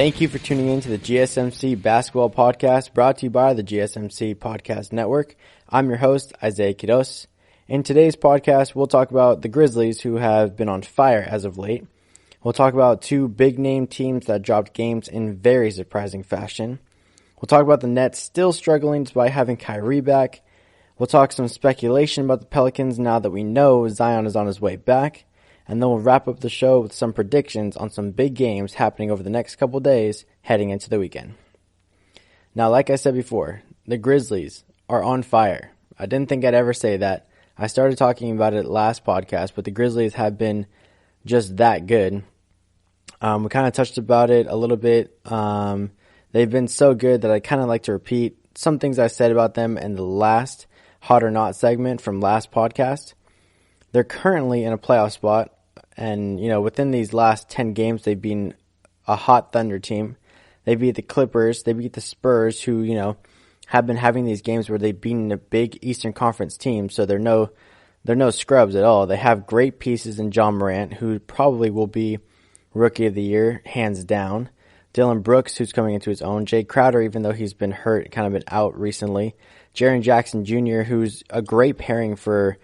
Thank you for tuning in to the GSMC Basketball Podcast, brought to you by the GSMC Podcast Network. I'm your host, Isiah. In today's podcast, we'll talk about the Grizzlies, who have been on fire as of late. We'll talk about two big-name teams that dropped games in very surprising fashion. We'll talk about the Nets still struggling despite having Kyrie back. We'll talk some speculation about the Pelicans now that we know Zion is on his way back. And then we'll wrap up the show with some predictions on some big games happening over the next couple days heading into the weekend. Now, like I said before, the Grizzlies are on fire. I didn't think I'd ever say that. I started talking about it last podcast, but the Grizzlies have been just that good. We kind of touched about it a little bit. They've been so good that I kind of like to repeat some things I said about them in the last Hot or Not segment from last podcast. They're currently in a playoff spot, and within these last 10 games, they've been a hot Thunder team. They beat the Clippers, they beat the Spurs, who have been having these games where they've beaten a big Eastern Conference team, so they're no scrubs at all. They have great pieces in John Morant, who probably will be Rookie of the Year, hands down. Dylan Brooks, who's coming into his own. Jay Crowder, even though he's been hurt, kind of been out recently. Jaren Jackson Jr., who's a great pairing for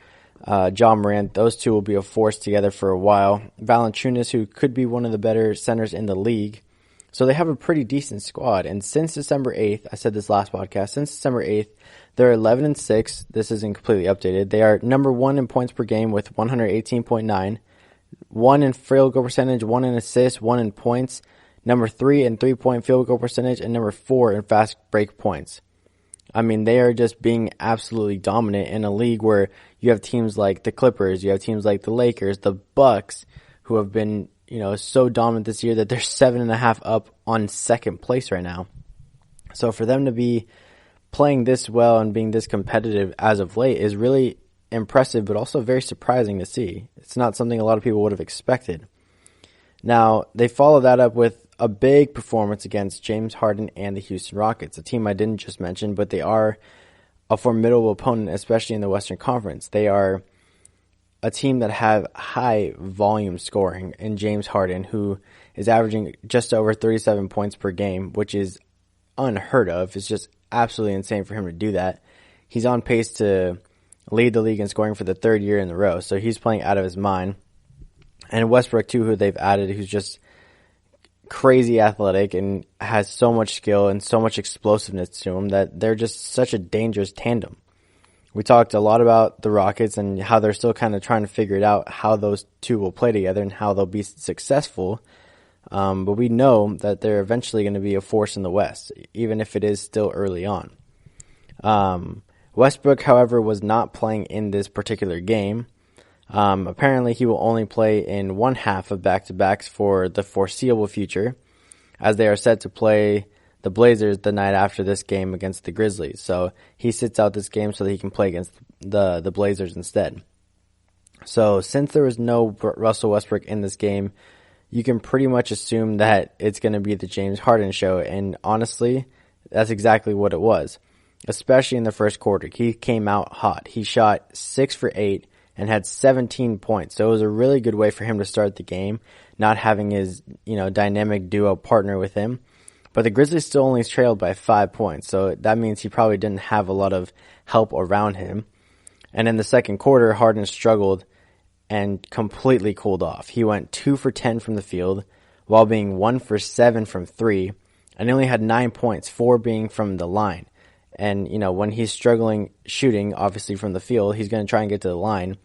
John Morant. Those two will be a force together for a while. Valanciunas, who could be one of the better centers in the league. So they have a pretty decent squad. And since December 8th, I said this last podcast, since December 8th, they're 11-6. This isn't completely updated. They are number 1 in points per game with 118.9. 1 in field goal percentage, 1 in assists, 1 in points. Number 3 in three-point field goal percentage, and number 4 in fast break points. I mean, they are just being absolutely dominant in a league where you have teams like the Clippers, you have teams like the Lakers, the Bucks, who have been, so dominant this year that they're 7.5 up on second place right now. So for them to be playing this well and being this competitive as of late is really impressive, but also very surprising to see. It's not something a lot of people would have expected. Now, they follow that up with a big performance against James Harden and the Houston Rockets, a team I didn't just mention, but they are a formidable opponent, especially in the Western Conference. They are a team that have high volume scoring in James Harden, who is averaging just over 37 points per game, which is unheard of. It's just absolutely insane for him to do that. He's on pace to lead the league in scoring for the third year in a row, so he's playing out of his mind. And Westbrook, too, who they've added, who's just crazy athletic and has so much skill and so much explosiveness to him that they're just such a dangerous tandem. We talked a lot about the Rockets and how they're still kind of trying to figure it out, how those two will play together and how they'll be successful. But we know that they're eventually going to be a force in the West, even if it is still early on. Westbrook, however, was not playing in this particular game. Apparently he will only play in one half of back-to-backs for the foreseeable future, as they are set to play the Blazers the night after this game against the Grizzlies. So he sits out this game so that he can play against the Blazers instead. So since there was no Russell Westbrook in this game, you can pretty much assume that it's going to be the James Harden show. And honestly, that's exactly what it was, especially in the first quarter. He came out hot. He shot 6 for 8. And had 17 points. So it was a really good way for him to start the game, not having his, dynamic duo partner with him. But the Grizzlies still only trailed by 5 points. So that means he probably didn't have a lot of help around him. And in the second quarter, Harden struggled and completely cooled off. He went 2 for 10 from the field while being 1 for 7 from 3. And he only had 9 points, 4 being from the line. And, when he's struggling shooting, obviously from the field, he's going to try and get to the line.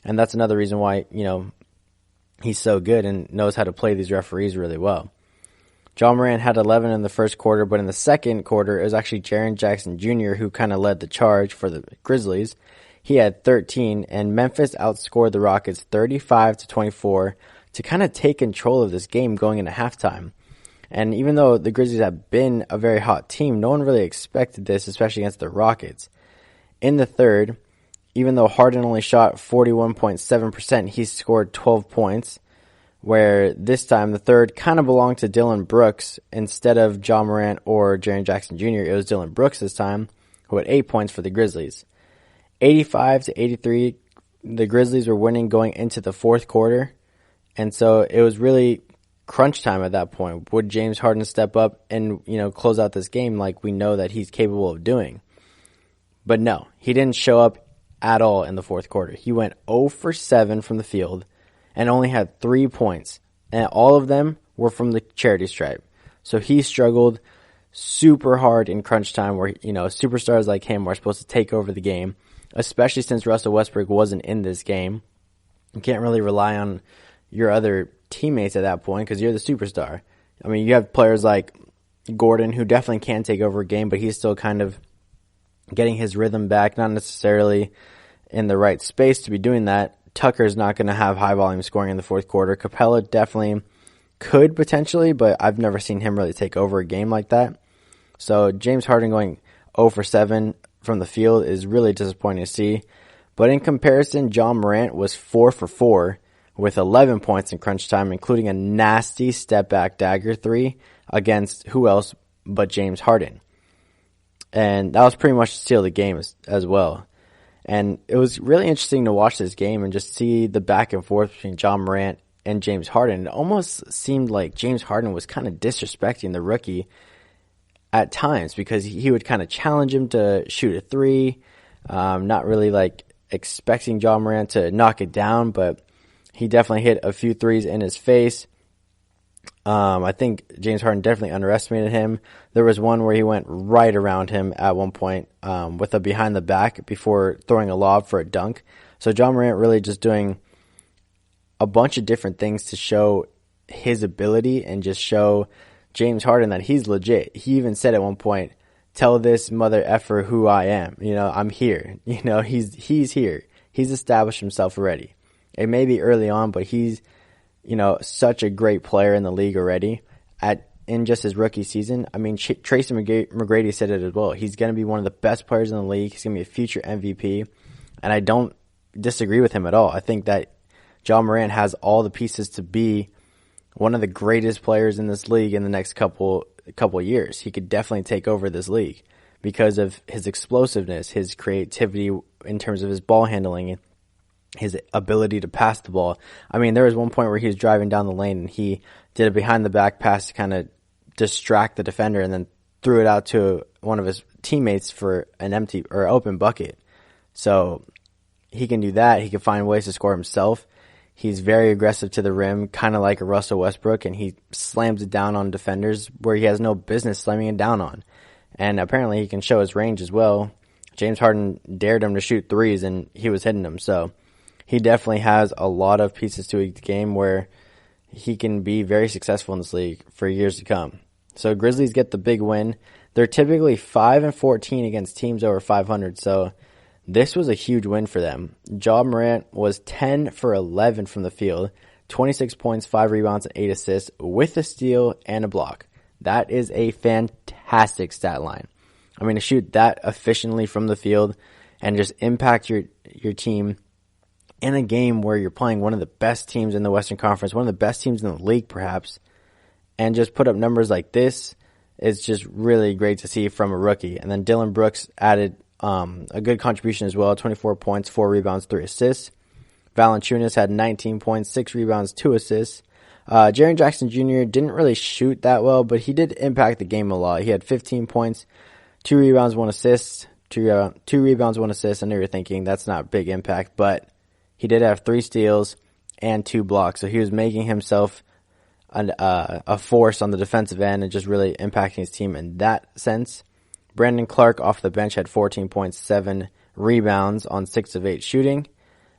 And that's another reason why, he's so good and knows how to play these referees really well. John Morant had 11 in the first quarter, but in the second quarter, it was actually Jaren Jackson Jr. who kind of led the charge for the Grizzlies. He had 13, and Memphis outscored the Rockets 35-24 to kind of take control of this game going into halftime. And even though the Grizzlies have been a very hot team, no one really expected this, especially against the Rockets. In the third, even though Harden only shot 41.7%, he scored 12 points, where this time the third kind of belonged to Dylan Brooks instead of John Morant or Jaren Jackson Jr. It was Dylan Brooks this time, who had 8 points for the Grizzlies. 85-83, the Grizzlies were winning going into the fourth quarter, and so it was really crunch time at that point. Would James Harden step up and, close out this game like we know that he's capable of doing? But no, he didn't show up at all in the fourth quarter. He went 0 for 7 from the field and only had 3 points. And all of them were from the charity stripe. So he struggled super hard in crunch time where, superstars like him are supposed to take over the game, especially since Russell Westbrook wasn't in this game. You can't really rely on your other teammates at that point because you're the superstar. I mean, you have players like Gordon who definitely can take over a game, but he's still kind of getting his rhythm back, not necessarily in the right space to be doing that. Tucker's not going to have high volume scoring in the fourth quarter. Capella definitely could potentially, but I've never seen him really take over a game like that. So James Harden going 0 for 7 from the field is really disappointing to see. But in comparison, John Morant was 4 for 4 with 11 points in crunch time, including a nasty step back dagger 3 against who else but James Harden. And that was pretty much to steal the game as well. And it was really interesting to watch this game and just see the back and forth between John Morant and James Harden. It almost seemed like James Harden was kind of disrespecting the rookie at times because he would kind of challenge him to shoot a 3, not really like expecting John Morant to knock it down, but he definitely hit a few 3s in his face. I think James Harden definitely underestimated him. There was one where he went right around him at one point with a behind the back before throwing a lob for a dunk. So John Morant really just doing a bunch of different things to show his ability and just show James Harden that he's legit. He even said at one point, "Tell this mother effer who I am. I'm here." He's here. He's established himself already. It may be early on, but he's such a great player in the league already in just his rookie season. I mean, Tracy McGrady said it as well. He's going to be one of the best players in the league. He's going to be a future MVP, and I don't disagree with him at all. I think that John Morant has all the pieces to be one of the greatest players in this league in the next couple years. He could definitely take over this league because of his explosiveness, his creativity in terms of his ball handling, his ability to pass the ball. I mean, there was one point where he was driving down the lane and he did a behind the back pass to kind of distract the defender and then threw it out to one of his teammates for an empty or open bucket. So he can do that. He can find ways to score himself. He's very aggressive to the rim, kind of like a Russell Westbrook, and he slams it down on defenders where he has no business slamming it down on. And apparently he can show his range as well. James Harden dared him to shoot 3s and he was hitting them. So he definitely has a lot of pieces to his game where he can be very successful in this league for years to come. So Grizzlies get the big win. They're typically 5-14 against teams over 500, so this was a huge win for them. John Morant was 10 for 11 from the field, 26 points, 5 rebounds, and 8 assists with a steal and a block. That is a fantastic stat line. I mean, to shoot that efficiently from the field and just impact your team in a game where you're playing one of the best teams in the Western Conference, one of the best teams in the league perhaps, and just put up numbers like this is just really great to see from a rookie. And then Dylan Brooks added a good contribution as well, 24 points, 4 rebounds, 3 assists. Valanciunas had 19 points, 6 rebounds, 2 assists. Jaren Jackson Jr. didn't really shoot that well, but he did impact the game a lot. He had 15 points, 2 rebounds, 1 assist, 2 rebounds, 1 assist. I know you're thinking that's not big impact, but he did have 3 steals and 2 blocks. So he was making himself a force on the defensive end and just really impacting his team in that sense. Brandon Clark off the bench had 14 points, 7 rebounds on 6 of 8 shooting.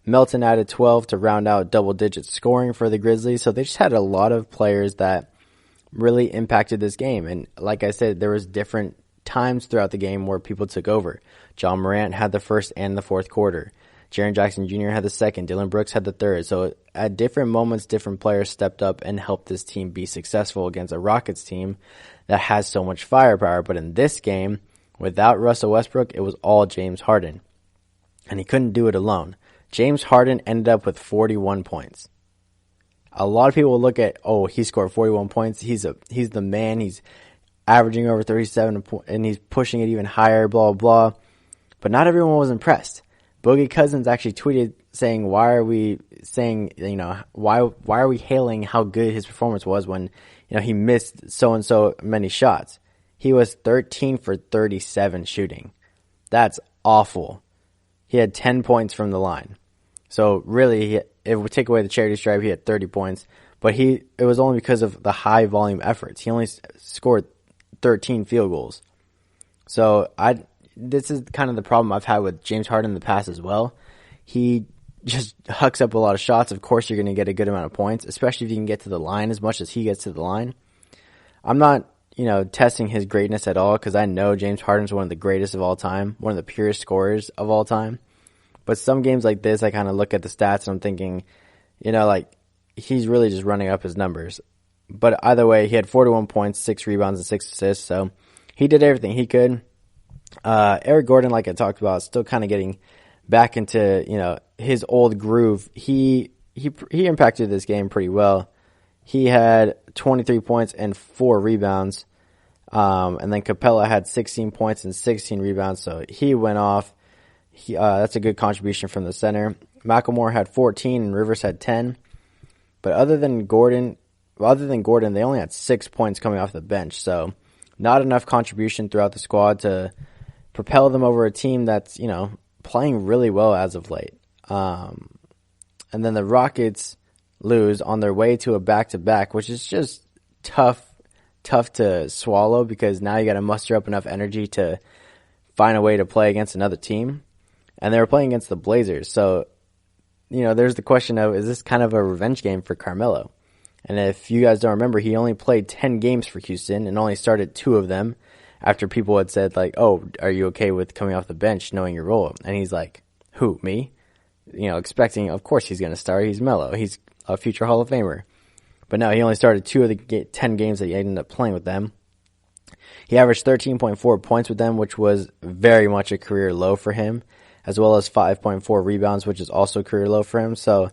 Melton added 12 to round out double-digit scoring for the Grizzlies. So they just had a lot of players that really impacted this game. And like I said, there was different times throughout the game where people took over. John Morant had the first and the fourth quarter. Jaren Jackson Jr. had the second. Dylan Brooks had the third. So at different moments, different players stepped up and helped this team be successful against a Rockets team that has so much firepower. But in this game, without Russell Westbrook, it was all James Harden. And he couldn't do it alone. James Harden ended up with 41 points. A lot of people will look at, he scored 41 points. He's the man. He's averaging over 37 and he's pushing it even higher, blah, blah, blah. But not everyone was impressed. Boogie Cousins actually tweeted saying, why are we saying, why are we hailing how good his performance was when, he missed so and so many shots? He was 13 for 37 shooting. That's awful. He had 10 points from the line. So really, if we take away the charity stripe, he had 30 points. But it was only because of the high volume efforts. He only scored 13 field goals. So this is kind of the problem I've had with James Harden in the past as well. He just hucks up a lot of shots. Of course, you're going to get a good amount of points, especially if you can get to the line as much as he gets to the line. I'm not, testing his greatness at all, because I know James Harden's one of the greatest of all time, one of the purest scorers of all time. But some games like this, I kind of look at the stats and I'm thinking, he's really just running up his numbers. But either way, he had 41 points, 6 rebounds, and 6 assists. So he did everything he could. Eric Gordon, like I talked about, still kind of getting back into, his old groove. He impacted this game pretty well. He had 23 points and 4 rebounds. And then Capella had 16 points and 16 rebounds. So he went off. That's a good contribution from the center. McLemore had 14 and Rivers had 10. But other than Gordon, they only had 6 points coming off the bench. So not enough contribution throughout the squad to propel them over a team that's, playing really well as of late. And then the Rockets lose on their way to a back-to-back, which is just tough to swallow, because now you got to muster up enough energy to find a way to play against another team. And they were playing against the Blazers. So, there's the question of, is this kind of a revenge game for Carmelo? And if you guys don't remember, he only played 10 games for Houston and only started 2 of them after people had said, like, oh, are you okay with coming off the bench knowing your role? And he's like, who, me? Expecting, of course he's going to start. He's Melo. He's a future Hall of Famer. But no, he only started 2 of the 10 games that he ended up playing with them. He averaged 13.4 points with them, which was very much a career low for him, as well as 5.4 rebounds, which is also career low for him. So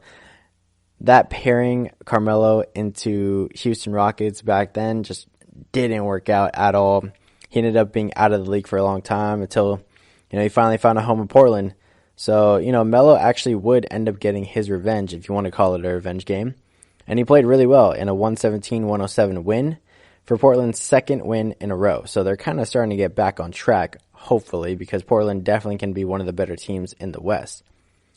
that pairing Carmelo into Houston Rockets back then just didn't work out at all. He ended up being out of the league for a long time until, he finally found a home in Portland. So, Melo actually would end up getting his revenge, if you want to call it a revenge game. And he played really well in a 117-107 win for Portland's second win in a row. So they're kind of starting to get back on track, hopefully, because Portland definitely can be one of the better teams in the West.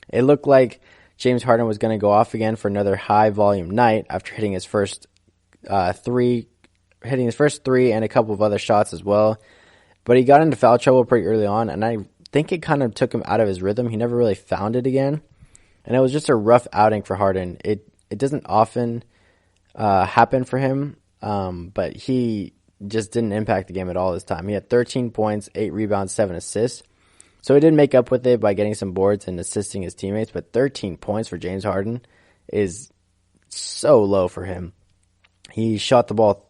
It looked like James Harden was going to go off again for another high-volume night after hitting his first three and a couple of other shots as well. But he got into foul trouble pretty early on, and I think it kind of took him out of his rhythm. He never really found it again. And it was just a rough outing for Harden. It doesn't often happen for him, but he just didn't impact the game at all this time. He had 13 points, 8 rebounds, 7 assists. So he did make up with it by getting some boards and assisting his teammates, but 13 points for James Harden is so low for him. He shot the ball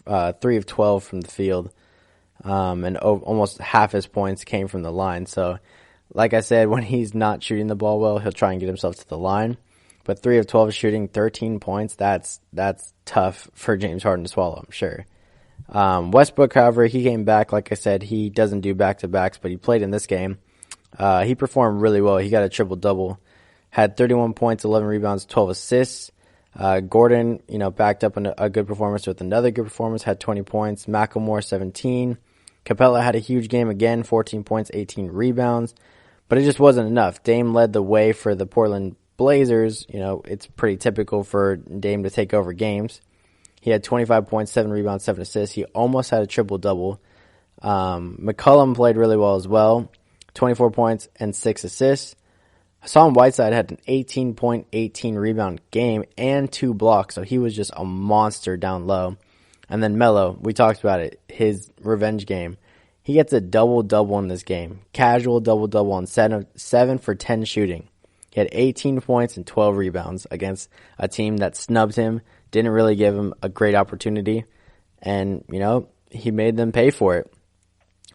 3 of 12 from the field, and almost half his points came from the line. So, like I said, when he's not shooting the ball well, he'll try and get himself to the line. But 3 of 12 shooting, 13 points, that's tough for James Harden to swallow, I'm sure. Westbrook, however, he came back. Like I said, he doesn't do back-to-backs, but he played in this game. He performed really well. He got a triple-double. Had 31 points, 11 rebounds, 12 assists. Gordon, backed up a good performance with another good performance, had 20 points. McLemore, 17. Capella had a huge game again, 14 points, 18 rebounds. But it just wasn't enough. Dame led the way for the Portland Blazers. It's pretty typical for Dame to take over games. He had 25 points, 7 rebounds, 7 assists. He almost had a triple-double. McCollum played really well as well, 24 points and 6 assists. Hassan Whiteside had an 18-point, 18-rebound game and 2 blocks, so he was just a monster down low. And then Melo, we talked about it, his revenge game. He gets a double-double in this game, casual double-double on 7 for 10 shooting. He had 18 points and 12 rebounds against a team that snubbed him, didn't really give him a great opportunity, and, he made them pay for it.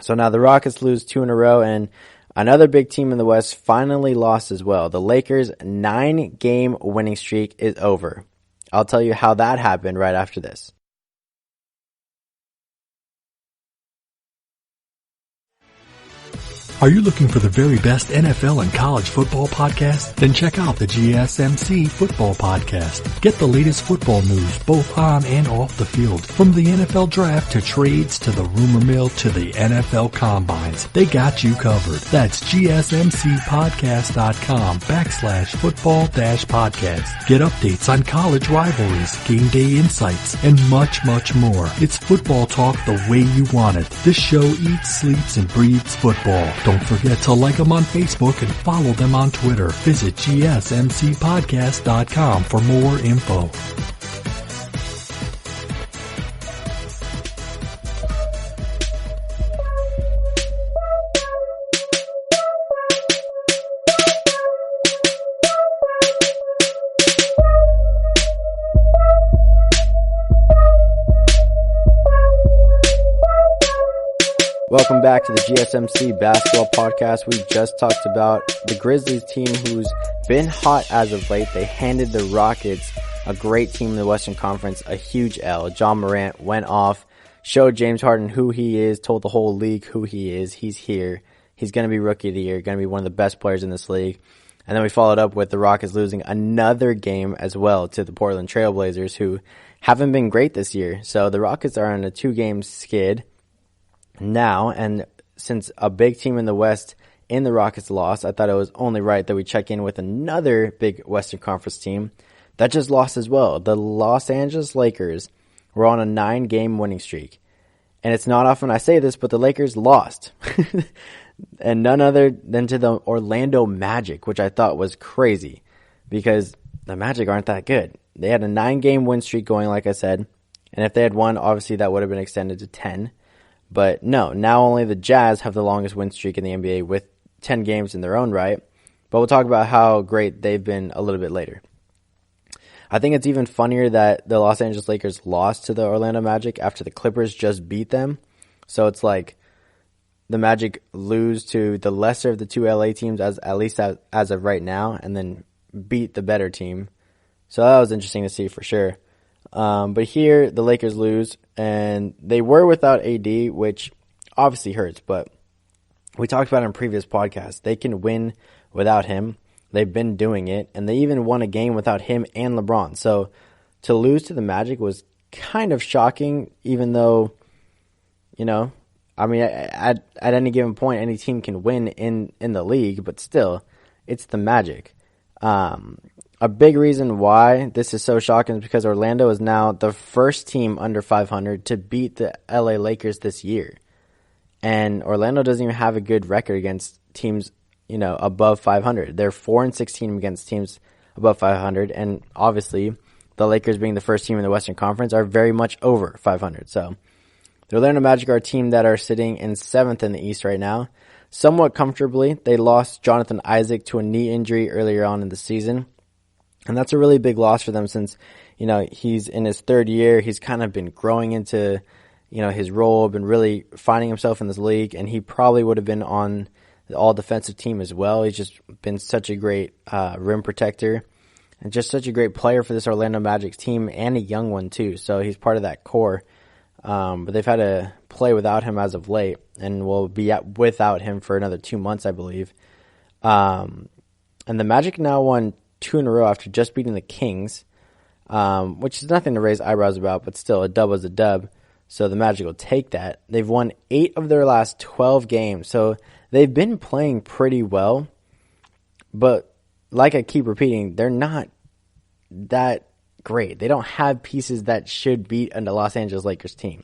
So now the Rockets lose 2 in a row, and another big team in the West finally lost as well. The Lakers' 9-game winning streak is over. I'll tell you how that happened right after this. Are you looking for the very best NFL and college football podcast? Then check out the GSMC Football Podcast. Get the latest football news both on and off the field. From the NFL Draft to trades to the rumor mill to the NFL Combines. They got you covered. That's GSMCpodcast.com/football-podcast. Get updates on college rivalries, game day insights, and much, much more. It's football talk the way you want it. This show eats, sleeps, and breathes football. Don't forget to like them on Facebook and follow them on Twitter. Visit GSMCpodcast.com for more info. Welcome back to the GSMC Basketball Podcast. We just talked about the Grizzlies team who's been hot as of late. They handed the Rockets, a great team in the Western Conference, a huge L. John Morant went off, showed James Harden who he is, told the whole league who he is. He's here. He's going to be Rookie of the Year, going to be one of the best players in this league. And then we followed up with the Rockets losing another game as well to the Portland Trail Blazers, who haven't been great this year. So the Rockets are on a 2-game skid now, and since a big team in the West in the Rockets lost, I thought it was only right that we check in with another big Western Conference team that just lost as well. The Los Angeles Lakers were on a 9-game winning streak. And it's not often I say this, but the Lakers lost. And none other than to the Orlando Magic, which I thought was crazy because the Magic aren't that good. They had a 9-game win streak going, like I said. And if they had won, obviously that would have been extended to 10. But no, now only the Jazz have the longest win streak in the NBA with 10 games in their own right. But we'll talk about how great they've been a little bit later. I think it's even funnier that the Los Angeles Lakers lost to the Orlando Magic after the Clippers just beat them. So it's like the Magic lose to the lesser of the two LA teams, at least as of right now, and then beat the better team. So that was interesting to see for sure. But here, the Lakers lose, and they were without AD, which obviously hurts, but we talked about it in previous podcasts. They can win without him. They've been doing it, and they even won a game without him and LeBron. So to lose to the Magic was kind of shocking, even though, at any given point, any team can win in the league, but still, it's the Magic. A big reason why this is so shocking is because Orlando is now the first team under 500 to beat the LA Lakers this year. And Orlando doesn't even have a good record against teams, above 500. They're 4-16 against teams above 500. And obviously, the Lakers being the first team in the Western Conference are very much over 500. So the Orlando Magic are a team that are sitting in 7th in the East right now, somewhat comfortably. They lost Jonathan Isaac to a knee injury earlier on in the season. And that's a really big loss for them since, he's in his 3rd year. He's kind of been growing into, his role, been really finding himself in this league. And he probably would have been on the all-defensive team as well. He's just been such a great rim protector and just such a great player for this Orlando Magic team, and a young one too. So he's part of that core. But they've had to play without him as of late, and will be without him for another 2 months, I believe. And the Magic now won 2 in a row after just beating the Kings, which is nothing to raise eyebrows about, but still, a dub was a dub, so the Magic will take that. They've won 8 of their last 12 games, so they've been playing pretty well, but like I keep repeating, they're not that great. They don't have pieces that should beat a Los Angeles Lakers team.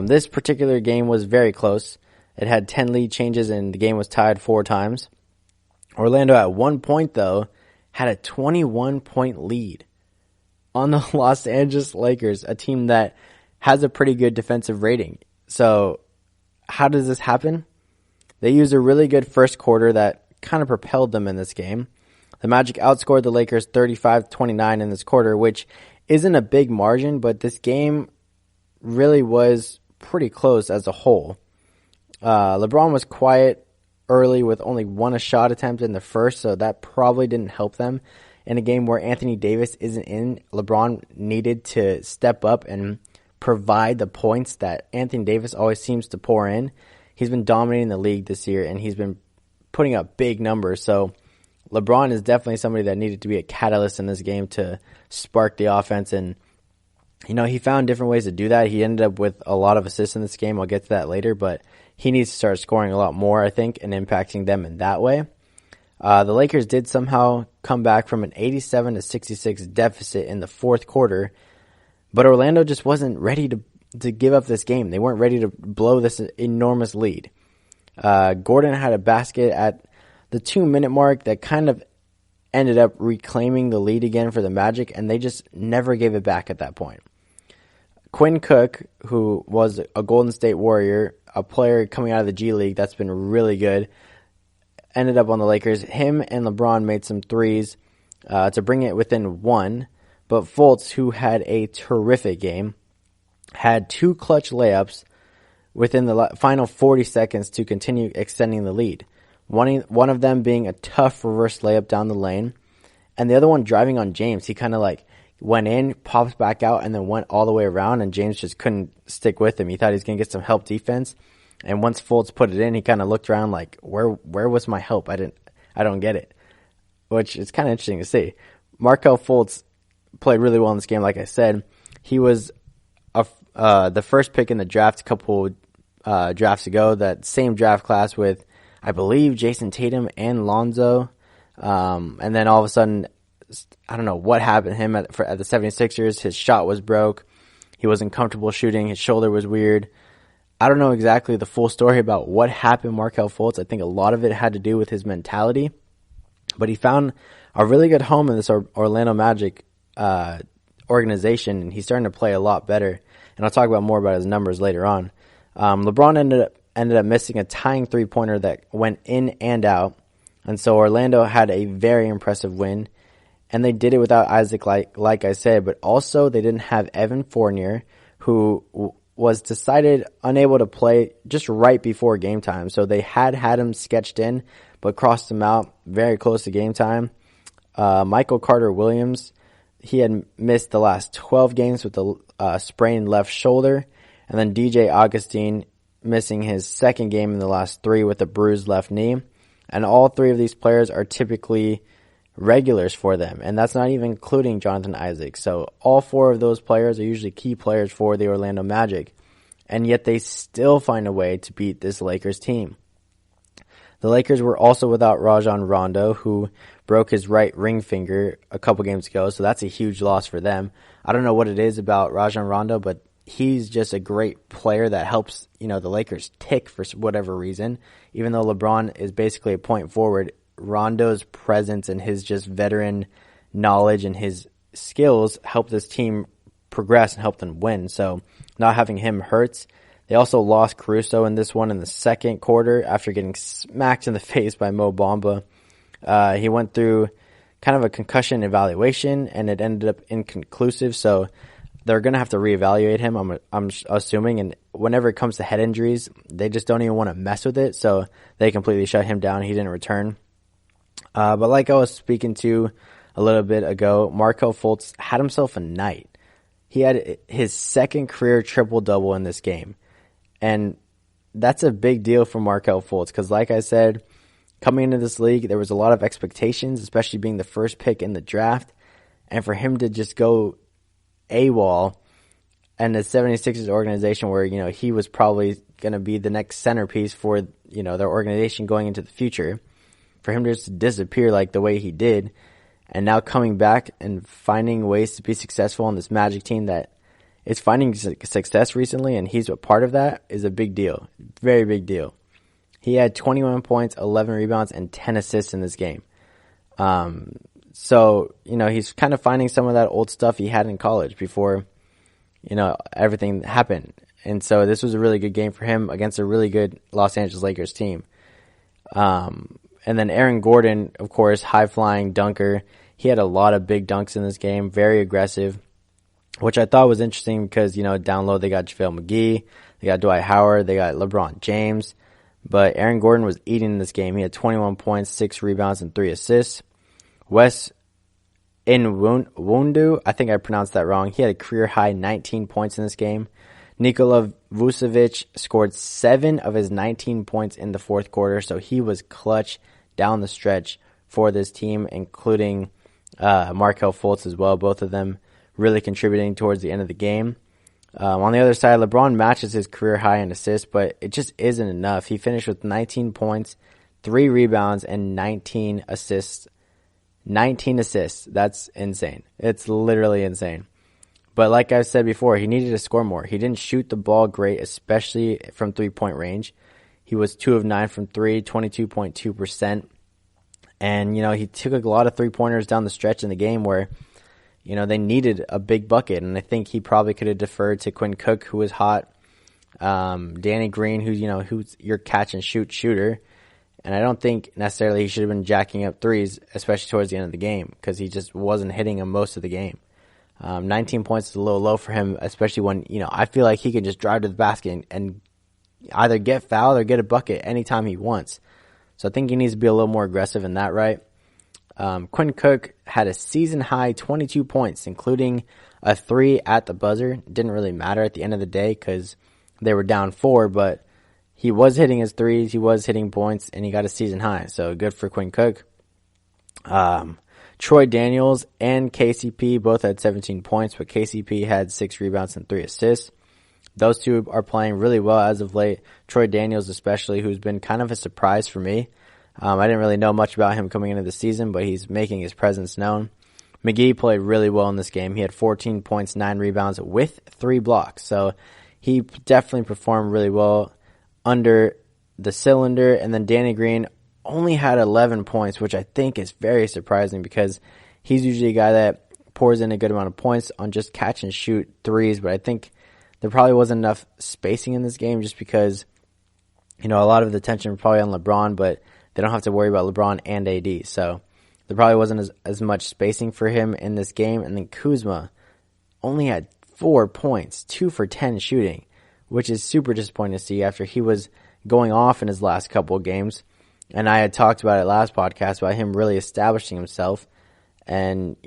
This particular game was very close. It had 10 lead changes, and the game was tied 4 times. Orlando at one point, though, had a 21-point lead on the Los Angeles Lakers, a team that has a pretty good defensive rating. So how does this happen? They used a really good first quarter that kind of propelled them in this game. The Magic outscored the Lakers 35-29 in this quarter, which isn't a big margin, but this game really was pretty close as a whole. LeBron was quiet early with only 1 shot attempt in the first, so that probably didn't help them. In a game where Anthony Davis isn't in, LeBron needed to step up and provide the points that Anthony Davis always seems to pour in. he's been dominating the league this year, and he's been putting up big numbers. So LeBron is definitely somebody that needed to be a catalyst in this game to spark the offense. And, he found different ways to do that. He ended up with a lot of assists in this game. I'll get to that later, but he needs to start scoring a lot more, I think, and impacting them in that way. The Lakers did somehow come back from an 87-66 deficit in the fourth quarter, but Orlando just wasn't ready to give up this game. They weren't ready to blow this enormous lead. Gordon had a basket at the 2-minute mark that kind of ended up reclaiming the lead again for the Magic, and they just never gave it back at that point. Quinn Cook, who was a Golden State Warrior, a player coming out of the G League that's been really good, ended up on the Lakers. Him and LeBron made some threes to bring it within one, but Fultz, who had a terrific game, had 2 clutch layups within the final 40 seconds to continue extending the lead. One of them being a tough reverse layup down the lane, and the other one driving on James. He kind of went in, popped back out, and then went all the way around, and James just couldn't stick with him. He thought he was going to get some help defense, and once Fultz put it in, he kind of looked around like, where was my help? I don't get it, which is kind of interesting to see. Markelle Fultz played really well in this game. Like I said, he was the first pick in the draft a couple drafts ago, that same draft class with, I believe, Jason Tatum and Lonzo. And then all of a sudden, I don't know what happened to him at the 76ers. His shot was broke. He wasn't comfortable shooting. His shoulder was weird. I don't know exactly the full story about what happened to Markelle Fultz. I think a lot of it had to do with his mentality. But he found a really good home in this Orlando Magic organization, and he's starting to play a lot better. And I'll talk about more about his numbers later on. LeBron ended up missing a tying three-pointer that went in and out. And so Orlando had a very impressive win. And they did it without Isaac, like I said. But also they didn't have Evan Fournier, who was decided unable to play just right before game time. So they had him sketched in, but crossed him out very close to game time. Michael Carter-Williams, he had missed the last 12 games with the sprained left shoulder. And then DJ Augustine missing his second game in the last 3 with a bruised left knee. And all 3 of these players are typically regulars for them. And that's not even including Jonathan Isaac. So all 4 of those players are usually key players for the Orlando Magic. And yet they still find a way to beat this Lakers team. The Lakers were also without Rajon Rondo, who broke his right ring finger a couple games ago. So that's a huge loss for them. I don't know what it is about Rajon Rondo, but he's just a great player that helps, the Lakers tick for whatever reason. Even though LeBron is basically a point forward, Rondo's presence and his just veteran knowledge and his skills help this team progress and help them win. So not having him hurts. They also lost Caruso in this one in the second quarter after getting smacked in the face by Mo Bamba. He went through kind of a concussion evaluation, and it ended up inconclusive. So they're going to have to reevaluate him, I'm assuming. And whenever it comes to head injuries, they just don't even want to mess with it. So they completely shut him down. He didn't return. But like I was speaking to a little bit ago, Markelle Fultz had himself a night. He had his second career triple-double in this game. And that's a big deal for Markelle Fultz because, like I said, coming into this league, there was a lot of expectations, especially being the first pick in the draft. And for him to just go AWOL and the 76ers organization where, he was probably going to be the next centerpiece for, their organization going into the future, for him to just disappear like the way he did, and now coming back and finding ways to be successful on this Magic team that is finding success recently, and he's a part of that, is a big deal. Very big deal. He had 21 points, 11 rebounds, and 10 assists in this game. So, he's kind of finding some of that old stuff he had in college before, everything happened. And so this was a really good game for him against a really good Los Angeles Lakers team. And then Aaron Gordon, of course, high-flying dunker. He had a lot of big dunks in this game, very aggressive, which I thought was interesting because, down low they got JaVale McGee, they got Dwight Howard, they got LeBron James. But Aaron Gordon was eating in this game. He had 21 points, 6 rebounds, and 3 assists. Wes Nwundu, I think I pronounced that wrong. He had a career-high 19 points in this game. Nikola Vucevic scored 7 of his 19 points in the fourth quarter, so he was clutch down the stretch for this team, including Markelle Fultz as well, both of them really contributing towards the end of the game. On the other side, LeBron matches his career high in assists, but it just isn't enough. He finished with 19 points, 3 rebounds, and 19 assists. 19 assists. That's insane. It's literally insane. But like I said before, he needed to score more. He didn't shoot the ball great, especially from three-point range. He was 2 of 9 from 3, 22.2%. And, he took a lot of three-pointers down the stretch in the game where, they needed a big bucket. And I think he probably could have deferred to Quinn Cook, who was hot. Danny Green, who's your catch-and-shoot shooter. And I don't think necessarily he should have been jacking up threes, especially towards the end of the game, because he just wasn't hitting them most of the game. 19 points is a little low for him, especially when, I feel like he can just drive to the basket and either get fouled or get a bucket anytime he wants. So I think he needs to be a little more aggressive in that, right? Quinn Cook had a season-high 22 points, including a 3 at the buzzer. Didn't really matter at the end of the day because they were down 4, but he was hitting his threes, he was hitting points, and he got a season-high. So good for Quinn Cook. Troy Daniels and KCP both had 17 points, but KCP had 6 rebounds and 3 assists. Those two are playing really well as of late. Troy Daniels especially, who's been kind of a surprise for me. I didn't really know much about him coming into the season, but he's making his presence known. McGee played really well in this game. He had 14 points, 9 rebounds with 3 blocks. So he definitely performed really well under the cylinder. And then Danny Green only had 11 points, which I think is very surprising because he's usually a guy that pours in a good amount of points on just catch and shoot threes. But I think there probably wasn't enough spacing in this game just because, a lot of the attention was probably on LeBron, but they don't have to worry about LeBron and AD. So there probably wasn't as much spacing for him in this game. And then Kuzma only had 4 points, 2 for 10 shooting, which is super disappointing to see after he was going off in his last couple of games. And I had talked about it last podcast about him really establishing himself and,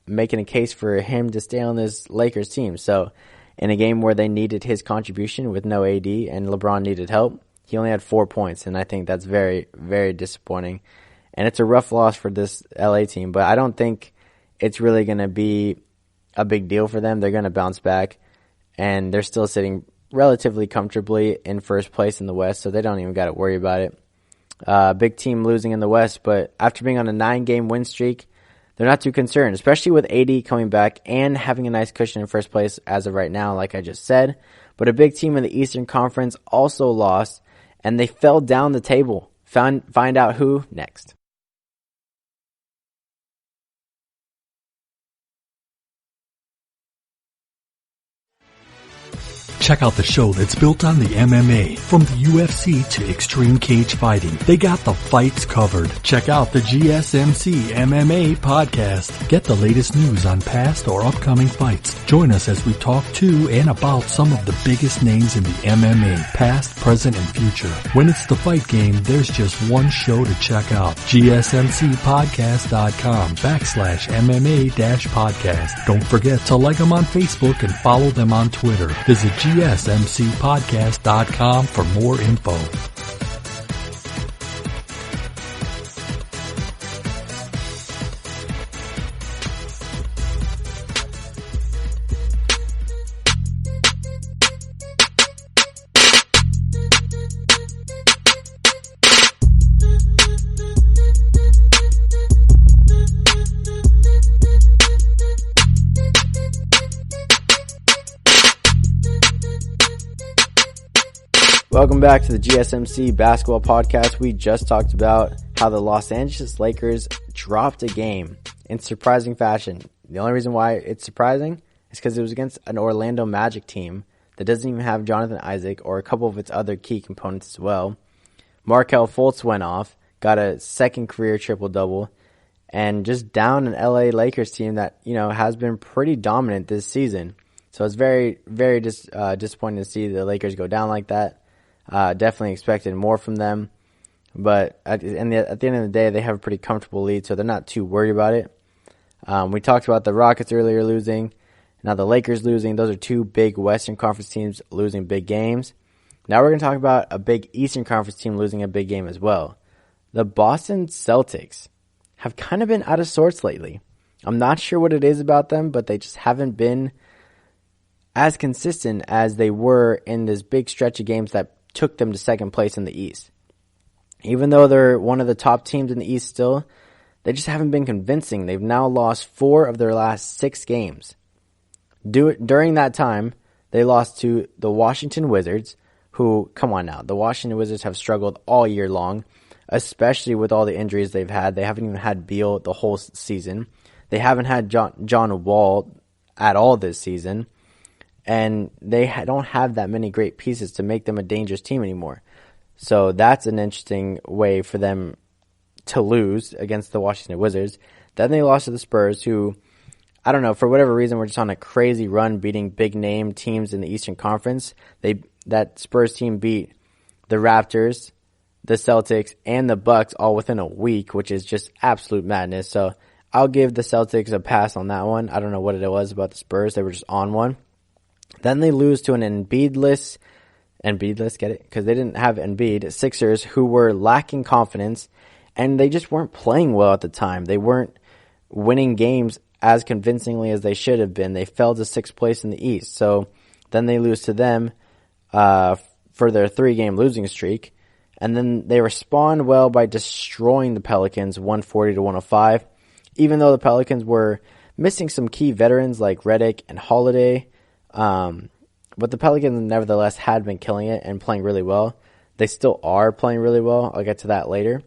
making a case for him to stay on this Lakers team. So in a game where they needed his contribution with no AD and LeBron needed help, he only had 4 points. And I think that's very, very disappointing. And it's a rough loss for this LA team, but I don't think it's really going to be a big deal for them. They're going to bounce back and they're still sitting relatively comfortably in first place in the West. So they don't even got to worry about it. Big team losing in the West, but after being on a 9-game win streak, they're not too concerned, especially with AD coming back and having a nice cushion in first place as of right now, like I just said. But a big team in the Eastern Conference also lost, and they fell down the table. Find out who next. Check out the show that's built on the MMA. From the UFC to extreme cage fighting, they got the fights covered. Check out the GSMC MMA podcast. Get the latest news on past or upcoming fights. Join us as we talk to and about some of the biggest names in the MMA, past, present, and future. When it's the fight game, there's just one show to check out. GSMCpodcast.com/MMA-podcast. Don't forget to like them on Facebook and follow them on Twitter. Visit GSMCpodcast.com for more info. Welcome back to the GSMC basketball podcast. We just talked about how the Los Angeles Lakers dropped a game in surprising fashion. The only reason why it's surprising is because it was against an Orlando Magic team that doesn't even have Jonathan Isaac or a couple of its other key components as well. Markelle Fultz went off, got a second career triple-double, and just down an LA Lakers team that, has been pretty dominant this season. So it's very, very disappointing to see the Lakers go down like that. Definitely expected more from them. But at the end of the day, they have a pretty comfortable lead, so they're not too worried about it. We talked about the Rockets earlier losing. Now the Lakers losing, those are two big Western Conference teams losing big games. Now we're going to talk about a big Eastern Conference team losing a big game as well. The Boston Celtics have kind of been out of sorts lately. I'm not sure what it is about them, but they just haven't been as consistent as they were in this big stretch of games that took them to second place in the East. Even though they're one of the top teams in the East still, they just haven't been convincing. They've now lost 4 of their last 6 games. During that time, they lost to the Washington Wizards, who, come on now, the Washington Wizards have struggled all year long, especially with all the injuries they've had. They haven't even had Beal the whole season. They haven't had John Wall at all this season. And they don't have that many great pieces to make them a dangerous team anymore. So that's an interesting way for them to lose against the Washington Wizards. Then they lost to the Spurs, who, I don't know, for whatever reason, were just on a crazy run beating big-name teams in the Eastern Conference. That Spurs team beat the Raptors, the Celtics, and the Bucks all within a week, which is just absolute madness. So I'll give the Celtics a pass on that one. I don't know what it was about the Spurs. They were just on one. Then they lose to an Embiid-less, get it? Because they didn't have Embiid, Sixers, who were lacking confidence, and they just weren't playing well at the time. They weren't winning games as convincingly as they should have been. They fell to 6th place in the East. So then they lose to them for their 3-game losing streak. And then they respond well by destroying the Pelicans 140-105. Even though the Pelicans were missing some key veterans like Redick and Holiday, but the Pelicans nevertheless had been killing it and playing really well. They still are playing really well. I'll get to that later.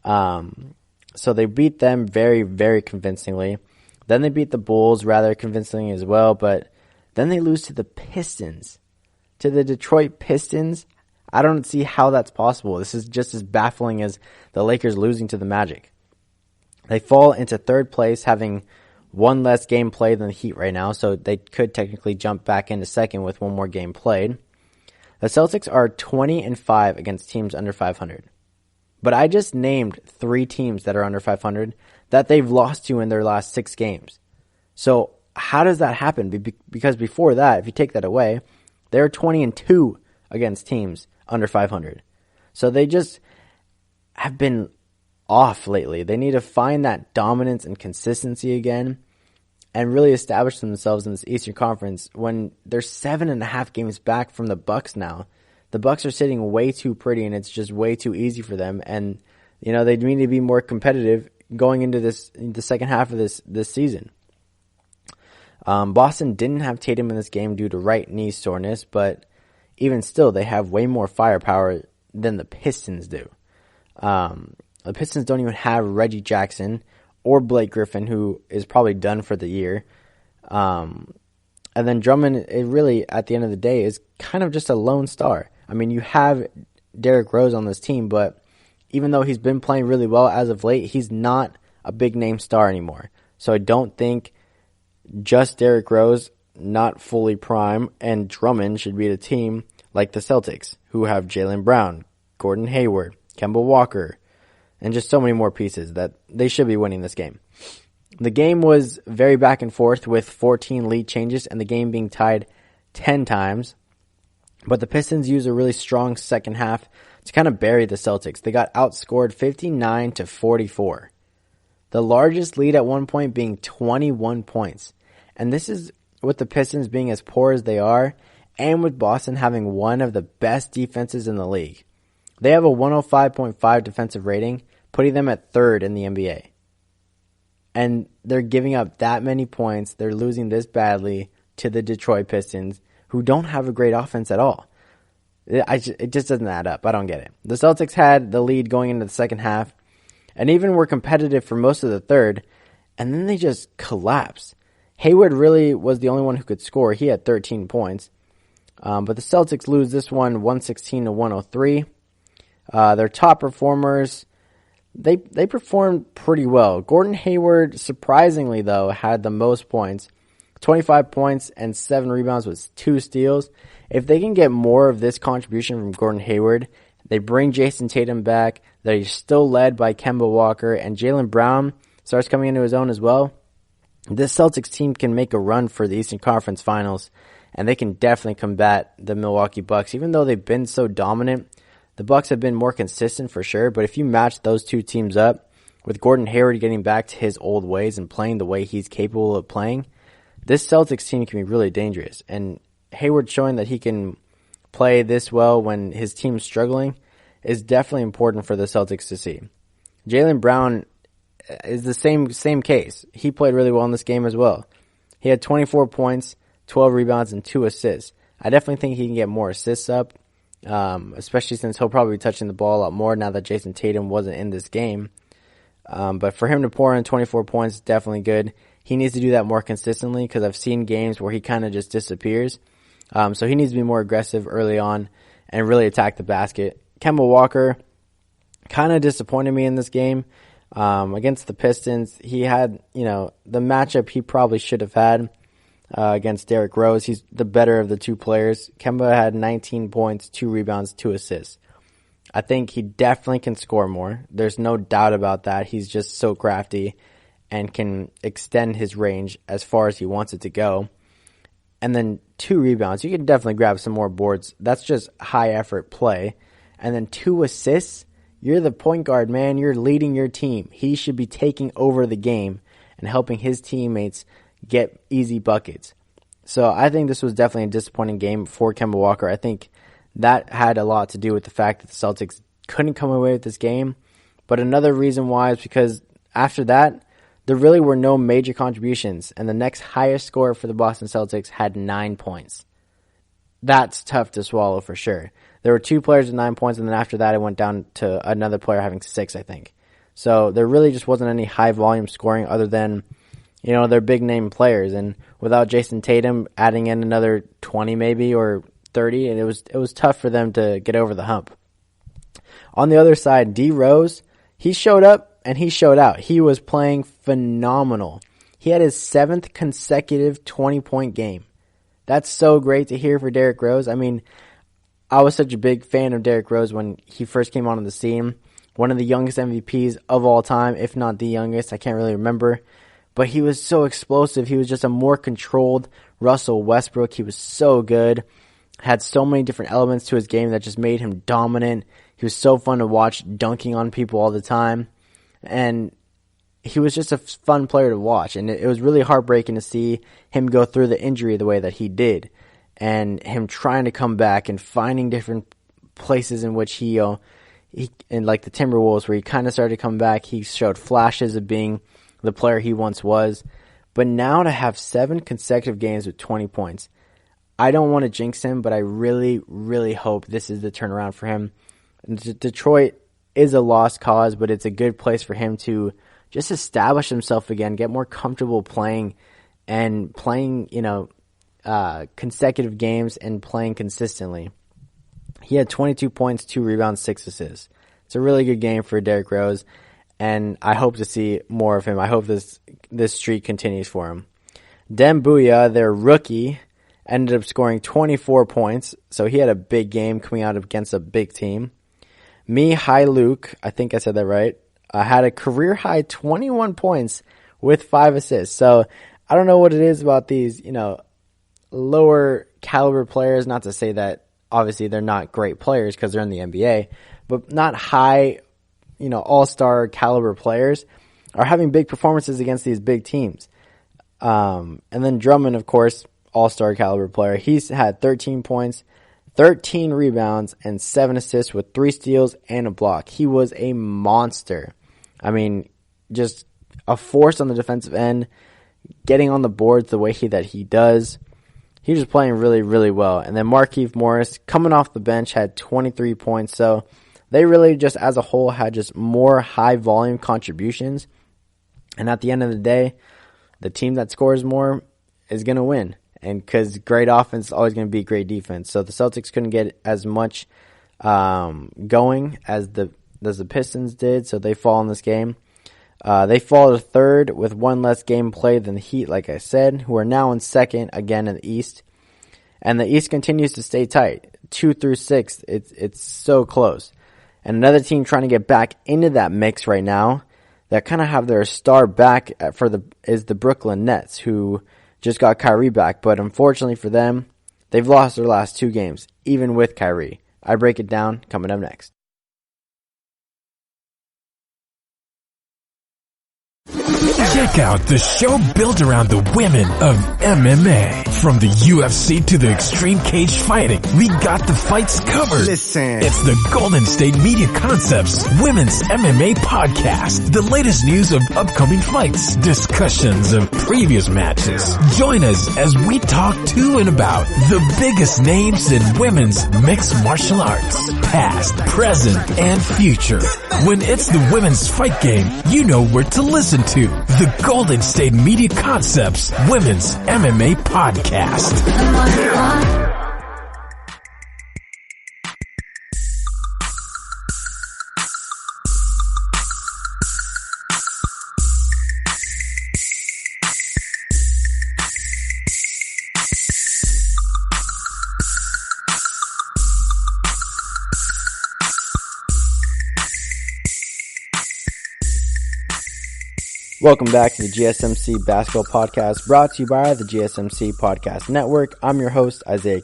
So they beat them very, very convincingly. Then they beat the Bulls rather convincingly as well, but then they lose to the Pistons. To the Detroit Pistons. I don't see how that's possible. This is just as baffling as the Lakers losing to the Magic. They fall into 3rd place, having one less game played than the Heat right now, so they could technically jump back into 2nd with one more game played. The Celtics are 20-5 against teams under 500. But I just named 3 teams that are under 500 that they've lost to in their last 6 games. So how does that happen? Because before that, if you take that away, they're 20-2 against teams under 500. So they just have been off lately. They need to find that dominance and consistency again and really establish themselves in this Eastern Conference when they're 7.5 games back from the Bucks now. The Bucks are sitting way too pretty and it's just way too easy for them. And, you know, they need to be more competitive going into the second half of this season. Boston didn't have Tatum in this game due to right knee soreness, but even still, they have way more firepower than the Pistons do. The Pistons don't even have Reggie Jackson or Blake Griffin, who is probably done for the year. And then Drummond, it really, at the end of the day, is kind of just a lone star. I mean, you have Derrick Rose on this team, but even though he's been playing really well as of late, he's not a big-name star anymore. So I don't think just Derrick Rose, not fully prime, and Drummond should beat a team like the Celtics, who have Jaylen Brown, Gordon Hayward, Kemba Walker, and just so many more pieces that they should be winning this game. The game was very back and forth with 14 lead changes and the game being tied 10 times. But the Pistons used a really strong second half to kind of bury the Celtics. They got outscored 59-44. The largest lead at one point being 21 points. And this is with the Pistons being as poor as they are and with Boston having one of the best defenses in the league. They have a 105.5 defensive rating, putting them at 3rd in the NBA. And they're giving up that many points. They're losing this badly to the Detroit Pistons, who don't have a great offense at all. It just doesn't add up. I don't get it. The Celtics had the lead going into the second half and even were competitive for most of the third, and then they just collapsed. Hayward really was the only one who could score. He had 13 points. But the Celtics lose this one 116-103. Their top performers, they performed pretty well. Gordon Hayward, surprisingly though, had the most points. 25 points and 7 rebounds with 2 steals. If they can get more of this contribution from Gordon Hayward, they bring Jason Tatum back. They're still led by Kemba Walker, and Jaylen Brown starts coming into his own as well. this Celtics team can make a run for the Eastern Conference Finals, and they can definitely combat the Milwaukee Bucks. Even though they've been so dominant, the Bucks have been more consistent for sure, but if you match those two teams up, with Gordon Hayward getting back to his old ways and playing the way he's capable of playing, this Celtics team can be really dangerous. And Hayward showing that he can play this well when his team's struggling is definitely important for the Celtics to see. Jaylen Brown is the same case. He played really well in this game as well. He had 24 points, 12 rebounds, and 2 assists. I definitely think he can get more assists up, especially since he'll probably be touching the ball a lot more now that Jason Tatum wasn't in this game. But for him to pour in 24 points is definitely good. He needs to do that more consistently because I've seen games where he kind of just disappears. So he needs to be more aggressive early on and really attack the basket. Kemba Walker kind of disappointed me in this game. Against the Pistons, he had, the matchup he probably should have had against Derrick Rose. He's the better of the two players. Kemba had 19 points, 2 rebounds, 2 assists. I think he definitely can score more. There's no doubt about that. He's just so crafty and can extend his range as far as he wants it to go. And then 2 rebounds. You can definitely grab some more boards. That's just high effort play. And then 2 assists. You're the point guard, man. You're leading your team. He should be taking over the game and helping his teammates get easy buckets. So I think this was definitely a disappointing game for Kemba Walker. I think that had a lot to do with the fact that the Celtics couldn't come away with this game. But another reason why is because after that, there really were no major contributions. And the next highest scorer for the Boston Celtics had 9 points. That's tough to swallow for sure. There were 2 players with 9 points, and then after that it went down to another player having 6, I think. So there really just wasn't any high volume scoring other than, their big name players. And without Jason Tatum adding in another 20 maybe or 30, and it was tough for them to get over the hump. On the other side, D Rose, he showed up and he showed out. He was playing phenomenal. He had his 7th consecutive 20-point game. That's so great to hear for Derrick Rose. I mean, I was such a big fan of Derrick Rose when he first came onto the scene. One of the youngest MVPs of all time, if not the youngest. I can't really remember. But he was so explosive. He was just a more controlled Russell Westbrook. He was so good. Had so many different elements to his game that just made him dominant. He was so fun to watch, dunking on people all the time. And he was just a fun player to watch. And it was really heartbreaking to see him go through the injury the way that he did. And him trying to come back and finding different places in which he in like the Timberwolves where he kind of started to come back. He showed flashes of being the player he once was. But now to have 7 consecutive games with 20 points, I don't want to jinx him, but I really, really hope this is the turnaround for him. Detroit is a lost cause, but it's a good place for him to just establish himself again, get more comfortable playing and playing, consecutive games and playing consistently. He had 22 points, 2 rebounds, 6 assists. It's a really good game for Derrick Rose, and I hope to see more of him. I hope this streak continues for him. Dem Booyah, their rookie, ended up scoring 24 points, so he had a big game coming out against a big team. Luke, I think I said that right, had a career-high 21 points with 5 assists. So I don't know what it is about these, lower caliber players. Not to say that obviously they're not great players because they're in the NBA, but not high, all-star caliber players are having big performances against these big teams. And then Drummond, of course, all-star caliber player. He's had 13 points, 13 rebounds, and 7 assists with 3 steals and a block. He was a monster. I mean, just a force on the defensive end, getting on the boards the way that he does. He was playing really, really well. And then Markieff Morris, coming off the bench, had 23 points. So they really just, as a whole, had just more high-volume contributions. And at the end of the day, the team that scores more is going to win. And because great offense is always going to beat great defense. So the Celtics couldn't get as much going as the Pistons did, so they fall in this game. They fall to third with 1 less game played than the Heat, like I said, who are now in second again in the East. And the East continues to stay tight. 2 through 6, it's so close. And another team trying to get back into that mix right now, that kind of have their star back is the Brooklyn Nets, who just got Kyrie back. But unfortunately for them, they've lost their last 2 games, even with Kyrie. I break it down coming up next. Check out the show built around the women of MMA. From the UFC to the extreme cage fighting, we got the fights covered. Listen. It's the Golden State Media Concepts Women's MMA Podcast. The latest news of upcoming fights, discussions of previous matches. Join us as we talk to and about the biggest names in women's mixed martial arts, past, present, and future. When it's the women's fight game, you know where to listen to. The Golden State Media Concepts Women's MMA Podcast. Welcome back to the GSMC Basketball Podcast, brought to you by the GSMC Podcast Network. I'm your host, Isiah.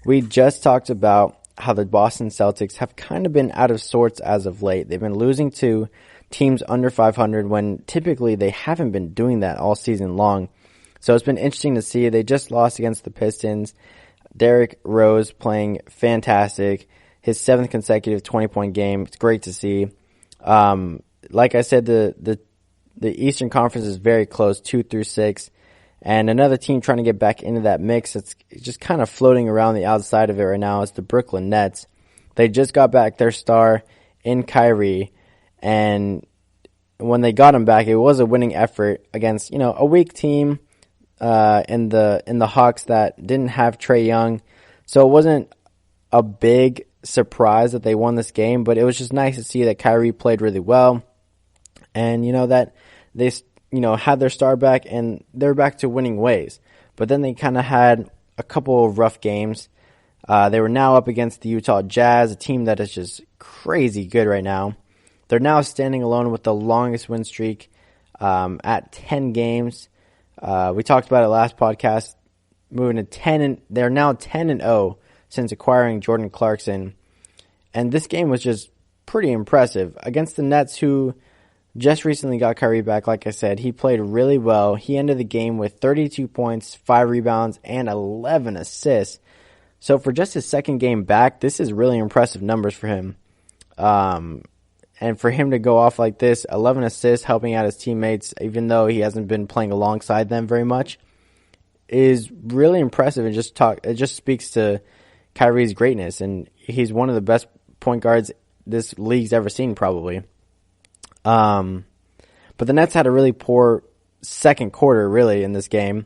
We just talked about how the Boston Celtics have kind of been out of sorts as of late. They've been losing to teams under 500 when typically they haven't been doing that all season long. So it's been interesting to see. They just lost against the Pistons. Derrick Rose playing fantastic. His 7th consecutive 20-point game. It's great to see. Like I said, the Eastern Conference is very close, 2 through 6. And another team trying to get back into that mix that's just kind of floating around the outside of it right now is the Brooklyn Nets. They just got back their star in Kyrie. And when they got him back, it was a winning effort against, a weak team in the Hawks that didn't have Trae Young. So it wasn't a big surprise that they won this game, but it was just nice to see that Kyrie played really well. And, that they, had their star back and they're back to winning ways. But then they kind of had a couple of rough games. They were now up against the Utah Jazz, a team that is just crazy good right now. They're now standing alone with the longest win streak at 10 games. We talked about it last podcast, moving to 10, and they're now 10-0 since acquiring Jordan Clarkson. And this game was just pretty impressive against the Nets, who just recently got Kyrie back. Like I said, he played really well. He ended the game with 32 points, 5 rebounds, and 11 assists. So for just his second game back, this is really impressive numbers for him. And for him to go off like this, 11 assists, helping out his teammates, even though he hasn't been playing alongside them very much, is really impressive. And it just speaks to Kyrie's greatness. And he's one of the best point guards this league's ever seen, probably. But the Nets had a really poor second quarter, really, in this game.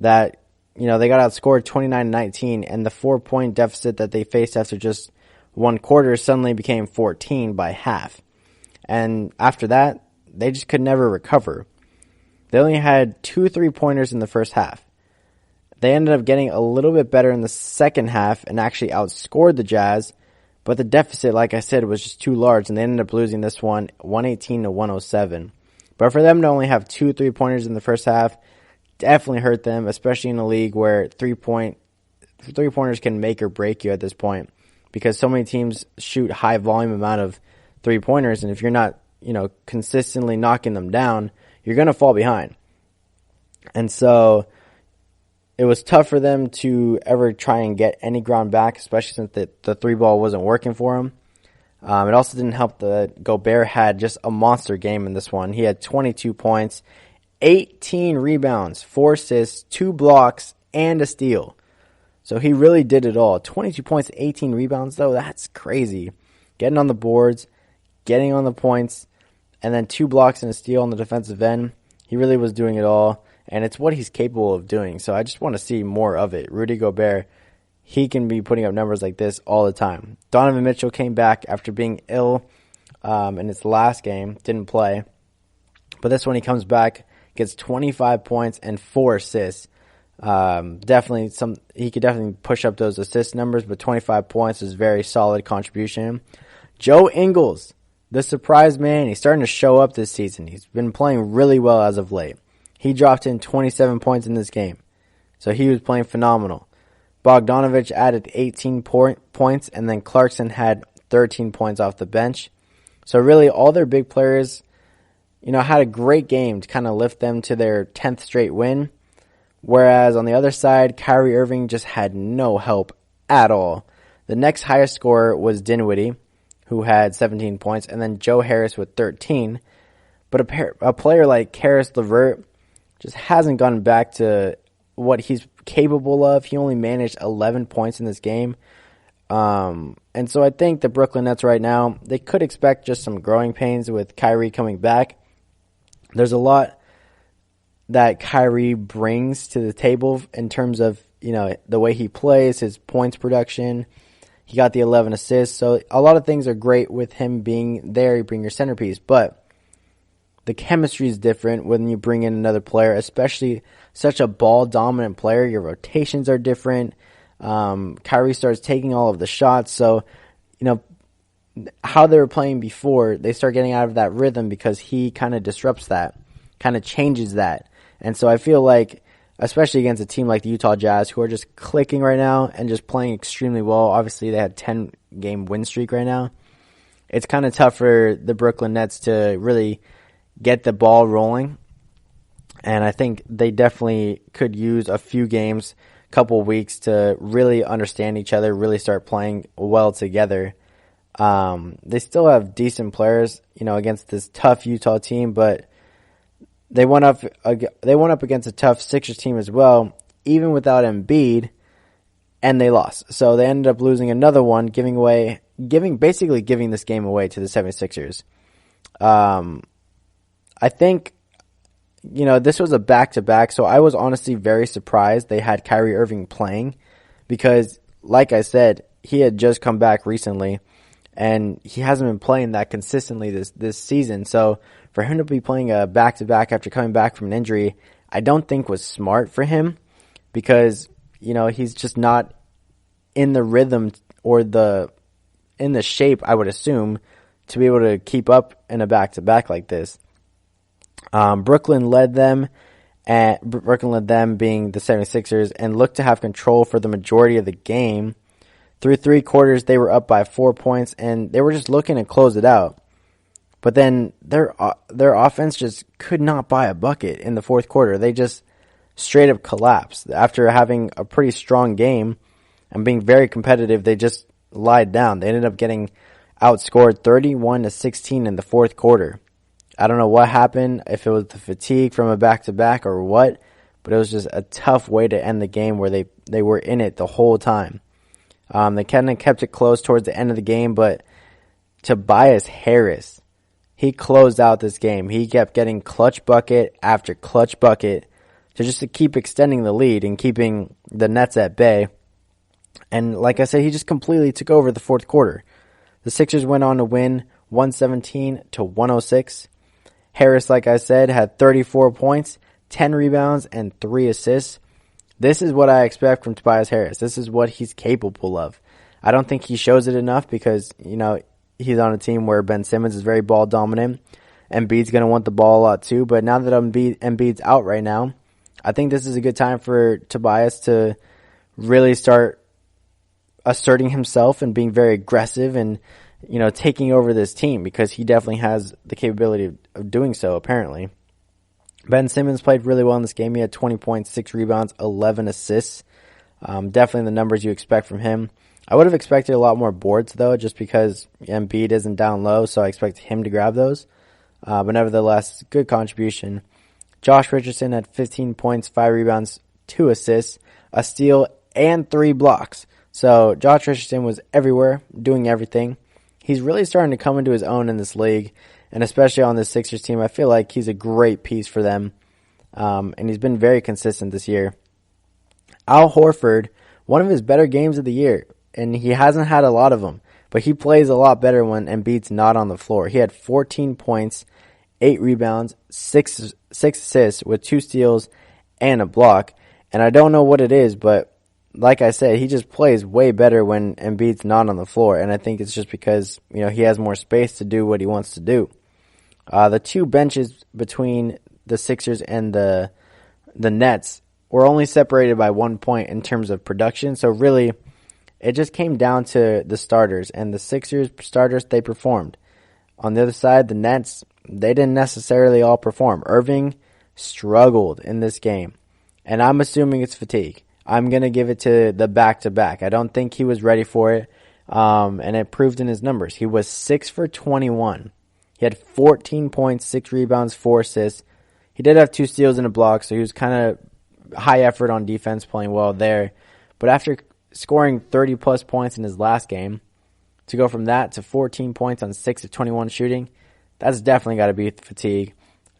That, they got outscored 29-19, and the 4-point deficit that they faced after just one quarter suddenly became 14 by half. And after that, they just could never recover. They only had 2 3-pointers in the first half. They ended up getting a little bit better in the second half and actually outscored the Jazz. But the deficit, like I said, was just too large, and they ended up losing this one 118-107. But for them to only have 2 3-pointers in the first half definitely hurt them, especially in a league where 3-pointers can make or break you at this point, because so many teams shoot high volume amount of 3-pointers, and if you're not, consistently knocking them down, you're going to fall behind. And so it was tough for them to ever try and get any ground back, especially since the 3-ball wasn't working for them. It also didn't help that Gobert had just a monster game in this one. He had 22 points, 18 rebounds, 4 assists, 2 blocks, and a steal. So he really did it all. 22 points, 18 rebounds, though, that's crazy. Getting on the boards, getting on the points, and then 2 blocks and a steal on the defensive end. He really was doing it all. And it's what he's capable of doing. So I just want to see more of it. Rudy Gobert, he can be putting up numbers like this all the time. Donovan Mitchell came back after being ill in his last game. Didn't play. But this one he comes back, gets 25 points and 4 assists. He could definitely push up those assist numbers, but 25 points is very solid contribution. Joe Ingles, the surprise man. He's starting to show up this season. He's been playing really well as of late. He dropped in 27 points in this game. So he was playing phenomenal. Bogdanovic added 18 points, and then Clarkson had 13 points off the bench. So really all their big players, had a great game to kind of lift them to their 10th straight win. Whereas on the other side, Kyrie Irving just had no help at all. The next highest scorer was Dinwiddie, who had 17 points, and then Joe Harris with 13. But a player like Karis LeVert just hasn't gotten back to what he's capable of. He only managed 11 points in this game. And so I think the Brooklyn Nets right now, they could expect just some growing pains with Kyrie coming back. There's a lot that Kyrie brings to the table in terms of, the way he plays, his points production. He got the 11 assists. So a lot of things are great with him being there. You bring your centerpiece. But the chemistry is different when you bring in another player, especially such a ball-dominant player. Your rotations are different. Kyrie starts taking all of the shots. So, how they were playing before, they start getting out of that rhythm because he kind of disrupts that, kind of changes that. And so I feel like, especially against a team like the Utah Jazz, who are just clicking right now and just playing extremely well. Obviously, they had 10-game win streak right now. It's kind of tough for the Brooklyn Nets to really get the ball rolling. And I think they definitely could use a few games, couple weeks to really understand each other, really start playing well together. They still have decent players, against this tough Utah team, but they went up against a tough Sixers team as well, even without Embiid, and they lost. So they ended up losing another one, giving this game away to the 76ers. I think, this was a back-to-back, so I was honestly very surprised they had Kyrie Irving playing because, like I said, he had just come back recently, and he hasn't been playing that consistently this season. So for him to be playing a back-to-back after coming back from an injury, I don't think was smart for him because, he's just not in the rhythm or in the shape, I would assume, to be able to keep up in a back-to-back like this. Brooklyn led them being the 76ers, and looked to have control for the majority of the game. Through 3 quarters, they were up by 4 points, and they were just looking to close it out. But then their offense just could not buy a bucket in the fourth quarter. They just straight up collapsed. After having a pretty strong game and being very competitive, they just lied down. They ended up getting outscored 31-16 in the fourth quarter. I don't know what happened, if it was the fatigue from a back-to-back or what, but it was just a tough way to end the game where they were in it the whole time. They kind of kept it close towards the end of the game, but Tobias Harris, he closed out this game. He kept getting clutch bucket after clutch bucket to keep extending the lead and keeping the Nets at bay. And like I said, he just completely took over the fourth quarter. The Sixers went on to win 117-106. Harris, like I said, had 34 points, 10 rebounds, and 3 assists. This is what I expect from Tobias Harris. This is what he's capable of. I don't think he shows it enough because, he's on a team where Ben Simmons is very ball dominant. Embiid's going to want the ball a lot too. But now that Embiid's out right now, I think this is a good time for Tobias to really start asserting himself and being very aggressive and, taking over this team because he definitely has the capability of doing so, apparently. Ben Simmons played really well in this game. He had 20 points, 6 rebounds, 11 assists. Definitely the numbers you expect from him. I would have expected a lot more boards, though, just because Embiid isn't down low, so I expect him to grab those. But nevertheless, good contribution. Josh Richardson had 15 points, 5 rebounds, 2 assists, a steal, and 3 blocks. So Josh Richardson was everywhere, doing everything. He's really starting to come into his own in this league, and especially on this Sixers team. I feel like he's a great piece for them, and he's been very consistent this year. Al Horford, one of his better games of the year, and he hasn't had a lot of them, but he plays a lot better when Embiid's not on the floor. He had 14 points, 8 rebounds, 6 assists with 2 steals and a block, and I don't know what it is, but like I said, he just plays way better when Embiid's not on the floor, and I think it's just because, he has more space to do what he wants to do. The two benches between the Sixers and the Nets were only separated by 1 point in terms of production, so really it just came down to the starters, and the Sixers starters, they performed. On the other side, the Nets, they didn't necessarily all perform. Irving struggled in this game, and I'm assuming it's fatigue. I'm going to give it to the back-to-back. I don't think he was ready for it, and it proved in his numbers. He was 6 for 21. He had 14 points, 6 rebounds, 4 assists. He did have 2 steals and a block, so he was kind of high effort on defense, playing well there. But after scoring 30-plus points in his last game, to go from that to 14 points on 6 of 21 shooting, that's definitely got to be fatigue.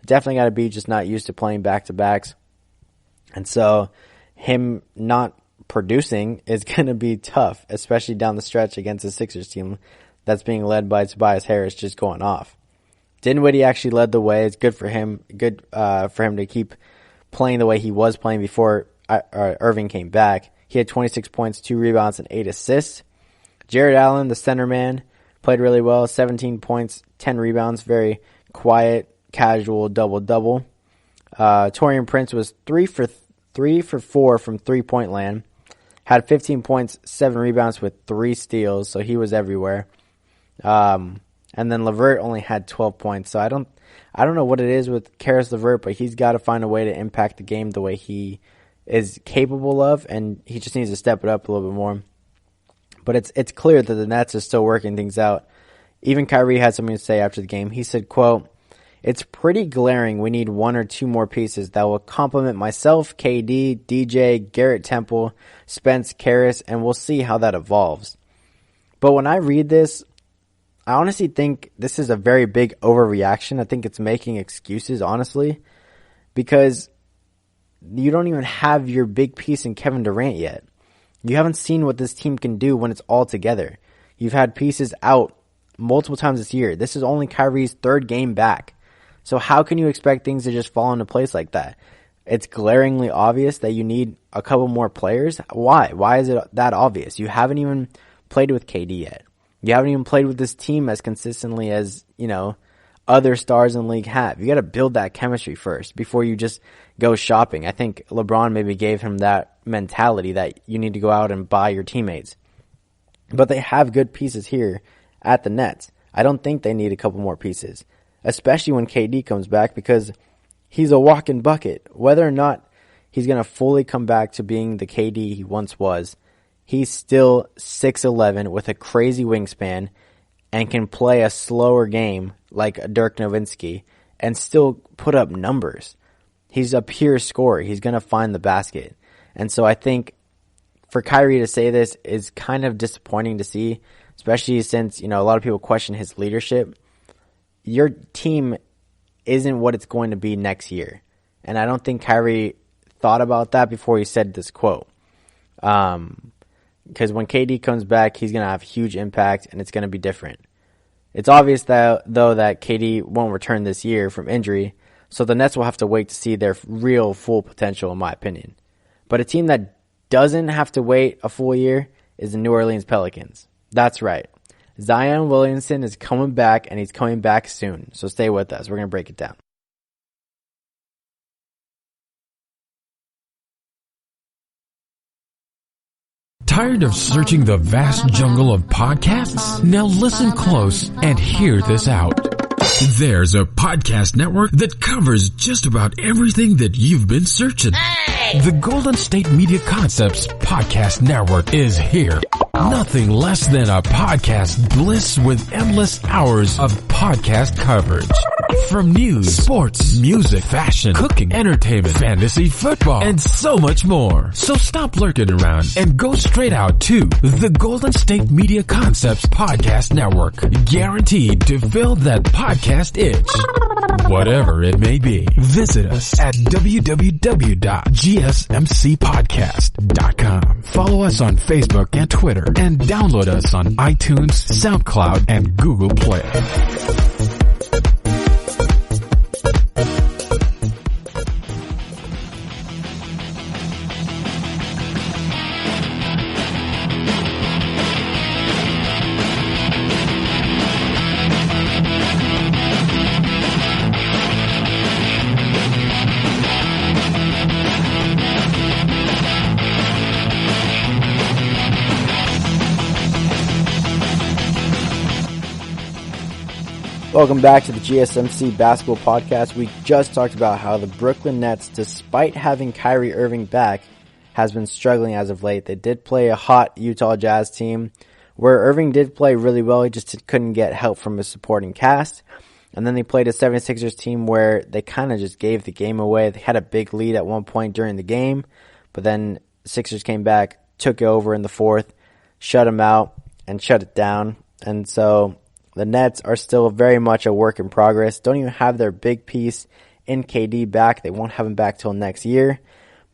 Definitely got to be just not used to playing back-to-backs. And so him not producing is going to be tough, especially down the stretch against the Sixers team that's being led by Tobias Harris just going off. Dinwiddie actually led the way. It's good for him. Good for him to keep playing the way he was playing before Irving came back. He had 26 points, 2 rebounds, and 8 assists. Jared Allen, the center man, played really well. 17 points, 10 rebounds. Very quiet, casual double-double. Taurean Prince was 3 for 4 from three-point land. Had 15 points, 7 rebounds with 3 steals, so he was everywhere. And then LeVert only had 12 points. So I don't know what it is with Karis LeVert, but he's got to find a way to impact the game the way he is capable of, and he just needs to step it up a little bit more. But it's clear that the Nets are still working things out. Even Kyrie had something to say after the game. He said, quote, "It's pretty glaring we need 1 or 2 more pieces that will complement myself, KD, DJ, Garrett Temple, Spence, Karis, and we'll see how that evolves." But when I read this, I honestly think this is a very big overreaction. I think it's making excuses, honestly, because you don't even have your big piece in Kevin Durant yet. You haven't seen what this team can do when it's all together. You've had pieces out multiple times this year. This is only Kyrie's 3rd game back. So how can you expect things to just fall into place like that? It's glaringly obvious that you need a couple more players. Why? Why is it that obvious? You haven't even played with KD yet. You haven't even played with this team as consistently as, other stars in the league have. You got to build that chemistry first before you just go shopping. I think LeBron maybe gave him that mentality that you need to go out and buy your teammates. But they have good pieces here at the Nets. I don't think they need a couple more pieces, especially when KD comes back, because he's a walking bucket. Whether or not he's going to fully come back to being the KD he once was, he's still 6'11" with a crazy wingspan and can play a slower game like Dirk Nowitzki and still put up numbers. He's a pure scorer. He's going to find the basket. And so I think for Kyrie to say this is kind of disappointing to see, especially since, a lot of people question his leadership. Your team isn't what it's going to be next year. And I don't think Kyrie thought about that before he said this quote. Because when KD comes back, he's going to have huge impact, and it's going to be different. It's obvious that KD won't return this year from injury, so the Nets will have to wait to see their real full potential, in my opinion. But a team that doesn't have to wait a full year is the New Orleans Pelicans. That's right. Zion Williamson is coming back, and he's coming back soon. So stay with us. We're going to break it down. Tired of searching the vast jungle of podcasts? Now listen close and hear this out. There's a podcast network that covers just about everything that you've been searching. Hey! The Golden State Media Concepts Podcast Network is here. Nothing less than a podcast bliss with endless hours of podcast coverage. From news, sports, music, fashion, cooking, entertainment, fantasy, football, and so much more. So stop lurking around and go straight out to the Golden State Media Concepts Podcast Network. Guaranteed to fill that podcast itch. Whatever it may be. Visit us at www.gsmcpodcast.com. Follow us on Facebook and Twitter, and download us on iTunes, SoundCloud, and Google Play. Welcome back to the GSMC Basketball Podcast. We just talked about how the Brooklyn Nets, despite having Kyrie Irving back, has been struggling as of late. They did play a hot Utah Jazz team where Irving did play really well. He just couldn't get help from his supporting cast. And then they played a 76ers team where they kind of just gave the game away. They had a big lead at one point during the game, but then Sixers came back, took it over in the fourth, shut them out, and shut it down. And so the Nets are still very much a work in progress. Don't even have their big piece in KD back. They won't have him back till next year.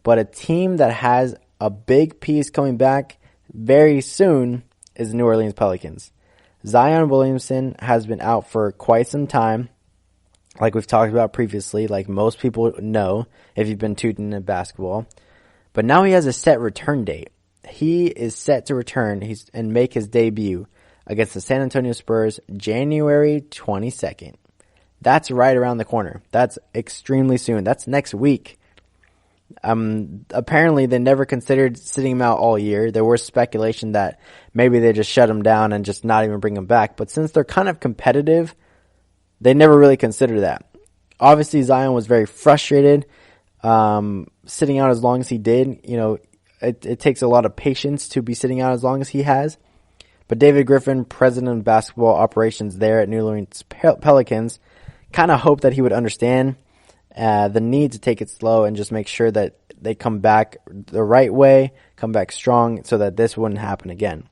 But a team that has a big piece coming back very soon is the New Orleans Pelicans. Zion Williamson has been out for quite some time, like we've talked about previously, like most people know if you've been tuned into basketball. But now he has a set return date. He is set to return and make his debut against the San Antonio Spurs January 22nd. That's right around the corner. That's extremely soon. That's next week. Apparently they never considered sitting him out all year. There was speculation that maybe they just shut him down and just not even bring him back. But since they're kind of competitive, they never really considered that. Obviously Zion was very frustrated, sitting out as long as he did. You know, it takes a lot of patience to be sitting out as long as he has. But David Griffin, president of basketball operations there at New Orleans Pelicans, kind of hoped that he would understand the need to take it slow and just make sure that they come back the right way, come back strong so that this wouldn't happen again.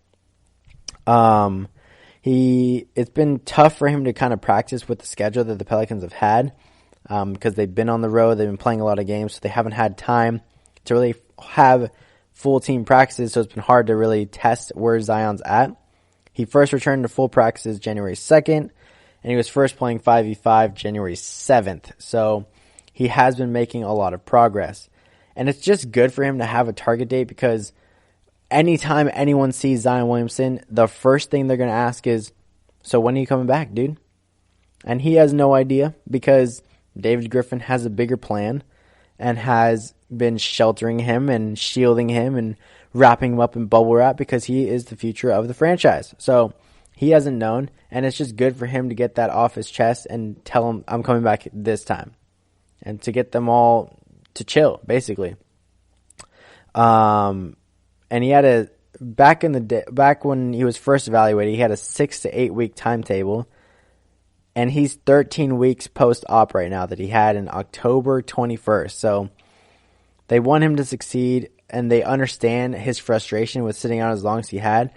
It's been tough for him to kind of practice with the schedule that the Pelicans have had because they've been on the road, they've been playing a lot of games, so they haven't had time to really have full team practices, so it's been hard to really test where Zion's at. He first returned to full practices January 2nd, and he was first playing 5v5 January 7th. So he has been making a lot of progress. And it's just good for him to have a target date because anytime anyone sees Zion Williamson, the first thing they're going to ask is, so when are you coming back, dude? And he has no idea because David Griffin has a bigger plan and has been sheltering him and shielding him and wrapping him up in bubble wrap because he is the future of the franchise. So he hasn't known, and it's just good for him to get that off his chest and tell him, I'm coming back this time. And to get them all to chill, basically. And he had back when he was first evaluated, he had a 6 to 8 week timetable. And he's 13 weeks post-op right now that he had in October 21st. So they want him to succeed, and they understand his frustration with sitting out as long as he had.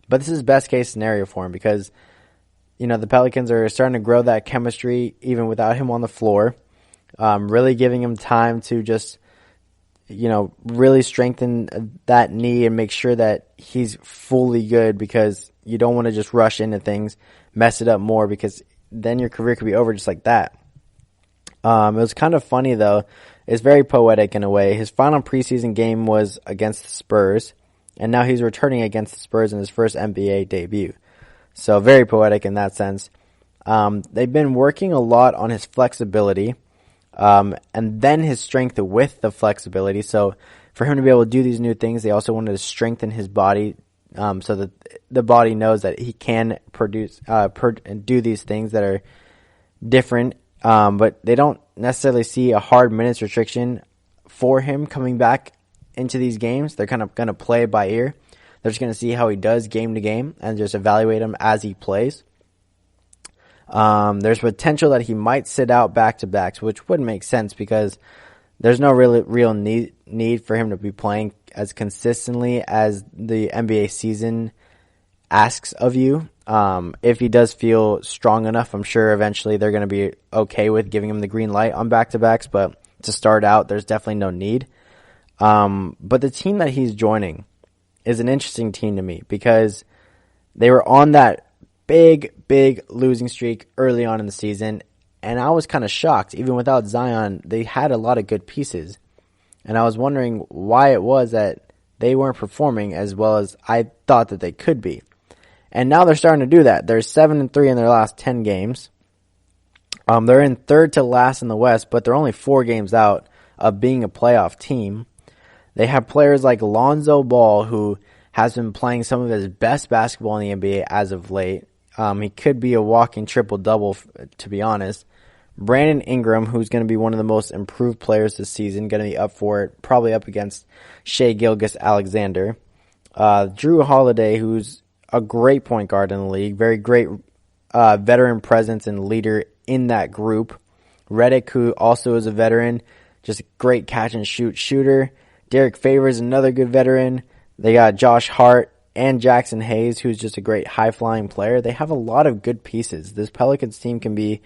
But this is best case scenario for him because, you know, the Pelicans are starting to grow that chemistry even without him on the floor. Really giving him time to just, you know, really strengthen that knee and make sure that he's fully good because you don't want to just rush into things, mess it up more because then your career could be over just like that. It was kind of funny though. It's very poetic in a way. His final preseason game was against the Spurs, and now he's returning against the Spurs in his first NBA debut. So very poetic in that sense. They've been working a lot on his flexibility, and then his strength with the flexibility. So for him to be able to do these new things, they also wanted to strengthen his body, so that the body knows that he can do these things that are different. But they don't necessarily see a hard minutes restriction for him coming back into these games. They're kind of going to play it by ear. They're just going to see how he does game to game and just evaluate him as he plays. There's potential that he might sit out back-to-backs, which would make sense because there's no real need for him to be playing as consistently as the NBA season asks of you. If he does feel strong enough, I'm sure eventually they're going to be okay with giving him the green light on back-to-backs, but to start out, there's definitely no need. But the team that he's joining is an interesting team to me because they were on that big losing streak early on in the season, and I was kind of shocked. Even without Zion, they had a lot of good pieces, and I was wondering why it was that they weren't performing as well as I thought that they could be. And now they're starting to do that. They're 7-3 in their last 10 games. They're in third to last in the West, but they're only 4 games out of being a playoff team. They have players like Lonzo Ball, who has been playing some of his best basketball in the NBA as of late. He could be a walking triple-double, to be honest. Brandon Ingram, who's going to be one of the most improved players this season, going to be up for it, probably up against Shai Gilgeous-Alexander. Drew Holiday, who's a great point guard in the league, very great veteran presence and leader in that group. Redick, who also is a veteran, just a great catch-and-shoot shooter. Derek Favors, another good veteran. They got Josh Hart and Jackson Hayes, who's just a great high-flying player. They have a lot of good pieces. This Pelicans team can be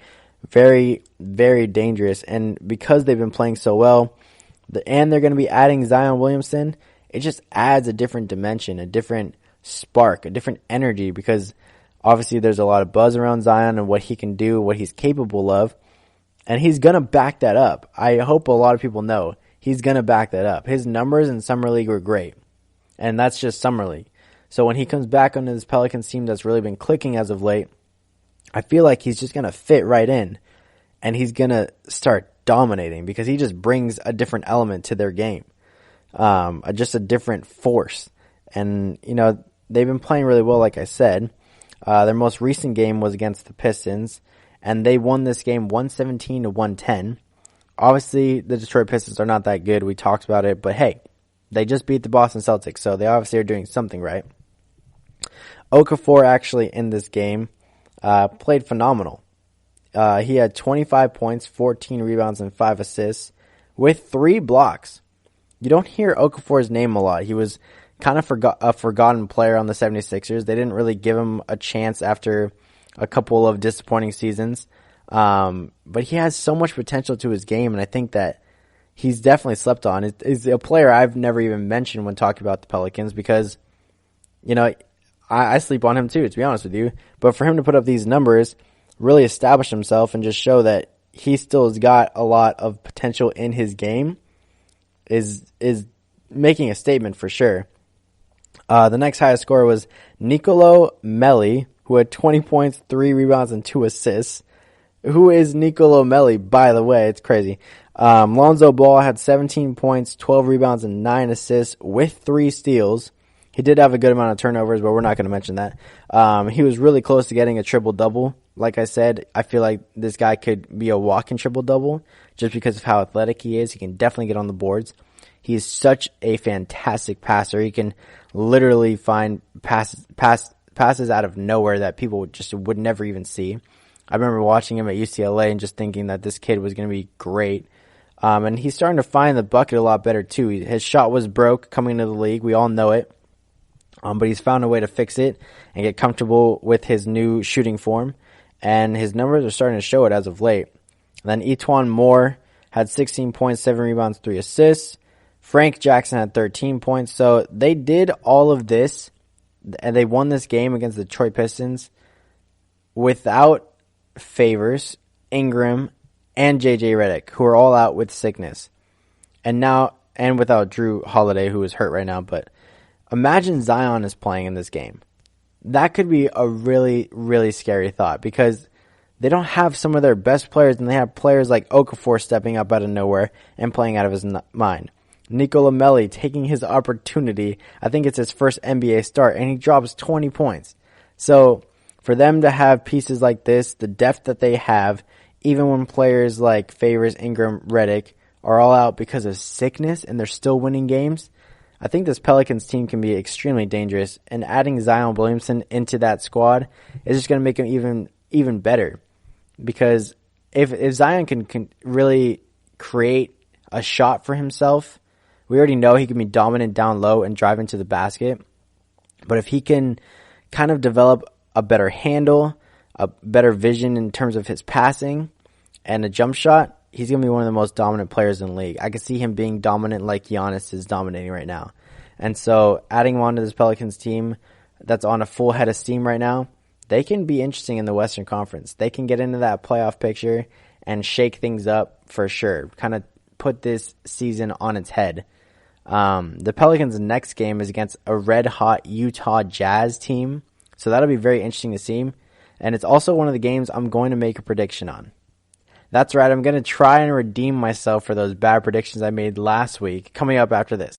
very, very dangerous. And because they've been playing so well, and they're going to be adding Zion Williamson, it just adds a different dimension, a different spark, a different energy, because obviously there's a lot of buzz around Zion and what he can do, what he's capable of. And he's going to back that up. I hope a lot of people know he's going to back that up. His numbers in Summer League were great. And that's just Summer League. So when he comes back onto this Pelicans team that's really been clicking as of late, I feel like he's just going to fit right in. And he's going to start dominating because he just brings a different element to their game. Just a different force. And, they've been playing really well, like I said. Their most recent game was against the Pistons. And they won this game 117-110. Obviously, the Detroit Pistons are not that good. We talked about it. But hey, they just beat the Boston Celtics, so they obviously are doing something right. Okafor actually in this game played phenomenal. He had 25 points, 14 rebounds, and 5 assists with 3 blocks. You don't hear Okafor's name a lot. He was kind of a forgotten player on the 76ers. They didn't really give him a chance after a couple of disappointing seasons. But he has so much potential to his game, and I think that he's definitely slept on. He's a player I've never even mentioned when talking about the Pelicans because, I sleep on him too, to be honest with you. But for him to put up these numbers, really establish himself, and just show that he still has got a lot of potential in his game is making a statement for sure. The next highest scorer was Nicolo Melli, who had 20 points, 3 rebounds, and 2 assists. Who is Nicolo Melli, by the way? It's crazy. Lonzo Ball had 17 points, 12 rebounds, and 9 assists with 3 steals. He did have a good amount of turnovers, but we're not going to mention that. He was really close to getting a triple-double. Like I said, I feel like this guy could be a walk-in triple-double just because of how athletic he is. He can definitely get on the boards. He is such a fantastic passer. He can literally find passes out of nowhere that people just would never even see. I remember watching him at UCLA and just thinking that this kid was going to be great. And he's starting to find the bucket a lot better too. His shot was broke coming into the league. We all know it. But he's found a way to fix it and get comfortable with his new shooting form. And his numbers are starting to show it as of late. And then Etuan Moore had 16 points, 7 rebounds, 3 assists. Frank Jackson had 13 points. So they did all of this, and they won this game against the Detroit Pistons without Favors, Ingram, and JJ Redick, who are all out with sickness. And without Drew Holiday, who is hurt right now. But imagine Zion is playing in this game. That could be a really, really scary thought because they don't have some of their best players, and they have players like Okafor stepping up out of nowhere and playing out of his mind. Nicolo Melli taking his opportunity. I think it's his first NBA start, and he drops 20 points. So for them to have pieces like this, the depth that they have, even when players like Favors, Ingram, Redick are all out because of sickness and they're still winning games, I think this Pelicans team can be extremely dangerous. And adding Zion Williamson into that squad is just going to make him even better. Because if Zion can really create a shot for himself, we already know he can be dominant down low and drive into the basket. But if he can kind of develop a better handle, a better vision in terms of his passing, and a jump shot, he's going to be one of the most dominant players in the league. I can see him being dominant like Giannis is dominating right now. And so adding him onto this Pelicans team that's on a full head of steam right now, they can be interesting in the Western Conference. They can get into that playoff picture and shake things up for sure. Kind of put this season on its head. The Pelicans' next game is against a red-hot Utah Jazz team. So that'll be very interesting to see. And it's also one of the games I'm going to make a prediction on. That's right, I'm going to try and redeem myself for those bad predictions I made last week, coming up after this.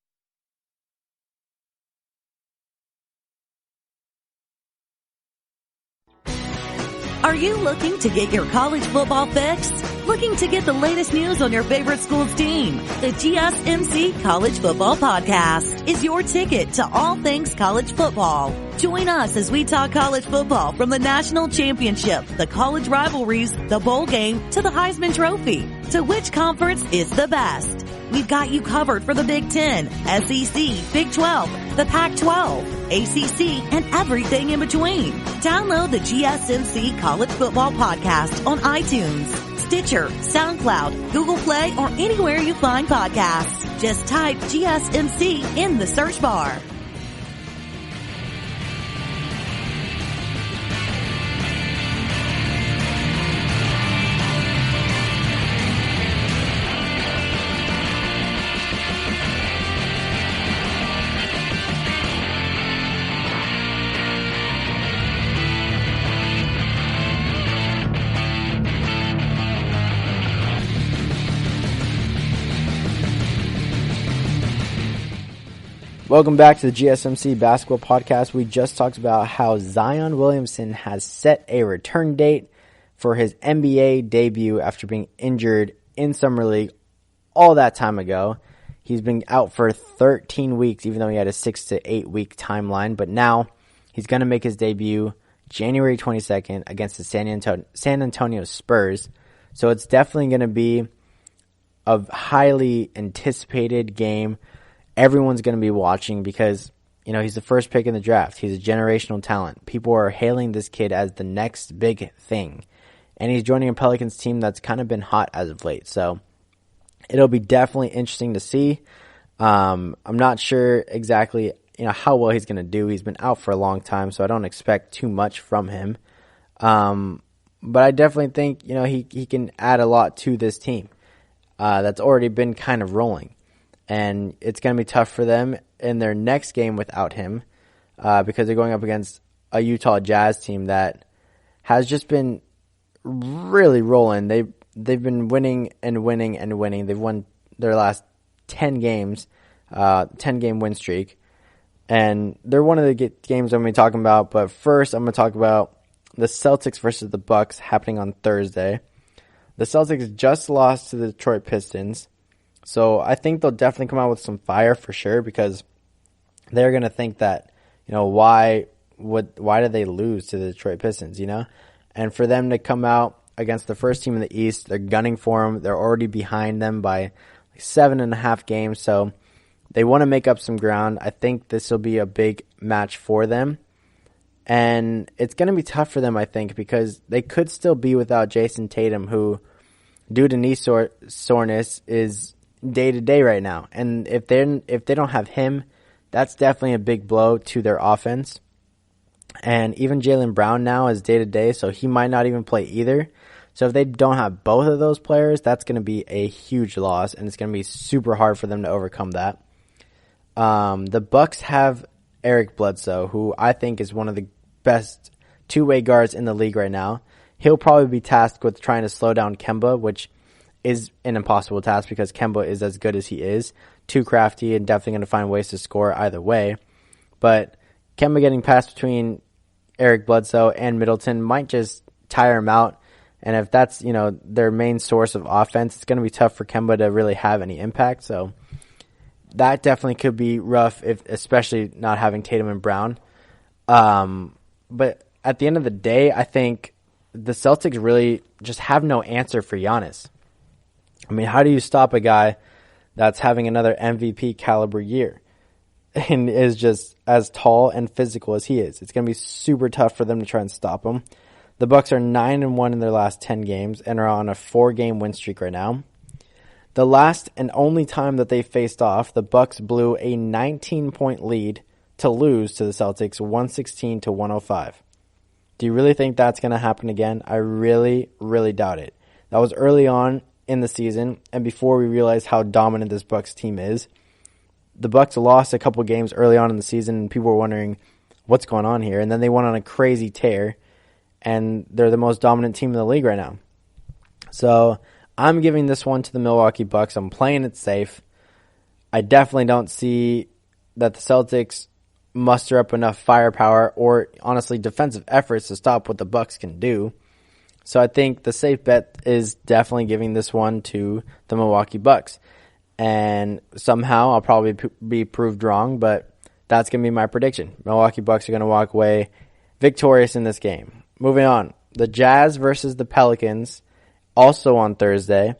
Are you looking to get your college football fix? Looking to get the latest news on your favorite school's team? The GSMC College Football Podcast is your ticket to all things college football. Join us as we talk college football from the national championship, the college rivalries, the bowl game, to the Heisman Trophy. To which conference is the best? We've got you covered for the Big Ten, SEC, Big 12, the Pac-12, ACC, and everything in between. Download the GSMC College Football Podcast on iTunes, Stitcher, SoundCloud, Google Play, or anywhere you find podcasts. Just type GSMC in the search bar. Welcome back to the GSMC Basketball Podcast. We just talked about how Zion Williamson has set a return date for his NBA debut after being injured in Summer League all that time ago. He's been out for 13 weeks, even though he had a 6 to 8 week timeline. But now he's going to make his debut January 22nd against the San Antonio Spurs. So it's definitely going to be a highly anticipated game. Everyone's going to be watching because, you know, he's the first pick in the draft. He's a generational talent. People are hailing this kid as the next big thing. And he's joining a Pelicans team that's kind of been hot as of late. So it'll be definitely interesting to see. I'm not sure exactly, how well he's going to do. He's been out for a long time, so I don't expect too much from him. But I definitely think, he can add a lot to this team that's already been kind of rolling. And it's going to be tough for them in their next game without him because they're going up against a Utah Jazz team that has just been really rolling. They've been winning and winning and winning. They've won their last 10 games, 10-game win streak. And they're one of the games I'm going to be talking about. But first, I'm going to talk about the Celtics versus the Bucks happening on Thursday. The Celtics just lost to the Detroit Pistons. So I think they'll definitely come out with some fire for sure because they're going to think that, why did they lose to the Detroit Pistons, And for them to come out against the first team in the East, they're gunning for them. They're already behind them by 7.5 games. So they want to make up some ground. I think this will be a big match for them. And it's going to be tough for them, I think, because they could still be without Jason Tatum, who, due to knee soreness, is day-to-day right now. And if they don't have him, that's definitely a big blow to their offense. And even Jaylen Brown now is day-to-day, so he might not even play either. So if they don't have both of those players, that's going to be a huge loss, and it's going to be super hard for them to overcome that. The Bucks have Eric Bledsoe, who I think is one of the best two-way guards in the league right now. He'll probably be tasked with trying to slow down Kemba, which is an impossible task because Kemba is as good as he is. Too crafty and definitely going to find ways to score either way. But Kemba getting passed between Eric Bledsoe and Middleton might just tire him out. And if that's, their main source of offense, it's going to be tough for Kemba to really have any impact. So that definitely could be rough, especially not having Tatum and Brown. But at the end of the day, I think the Celtics really just have no answer for Giannis. I mean, how do you stop a guy that's having another MVP caliber year and is just as tall and physical as he is? It's going to be super tough for them to try and stop him. The Bucks are 9-1 in their last 10 games and are on a 4-game win streak right now. The last and only time that they faced off, the Bucks blew a 19-point lead to lose to the Celtics 116-105. Do you really think that's going to happen again? I really, really doubt it. That was early on in the season, and before we realized how dominant this Bucks team is. The Bucks lost a couple games early on in the season, and people were wondering what's going on here. And then they went on a crazy tear, and they're the most dominant team in the league right now. So I'm giving this one to the Milwaukee Bucks. I'm playing it safe. I definitely don't see that the Celtics muster up enough firepower or, honestly, defensive efforts to stop what the Bucks can do. So I think the safe bet is definitely giving this one to the Milwaukee Bucks. And somehow I'll probably be proved wrong, but that's going to be my prediction. Milwaukee Bucks are going to walk away victorious in this game. Moving on, the Jazz versus the Pelicans, also on Thursday.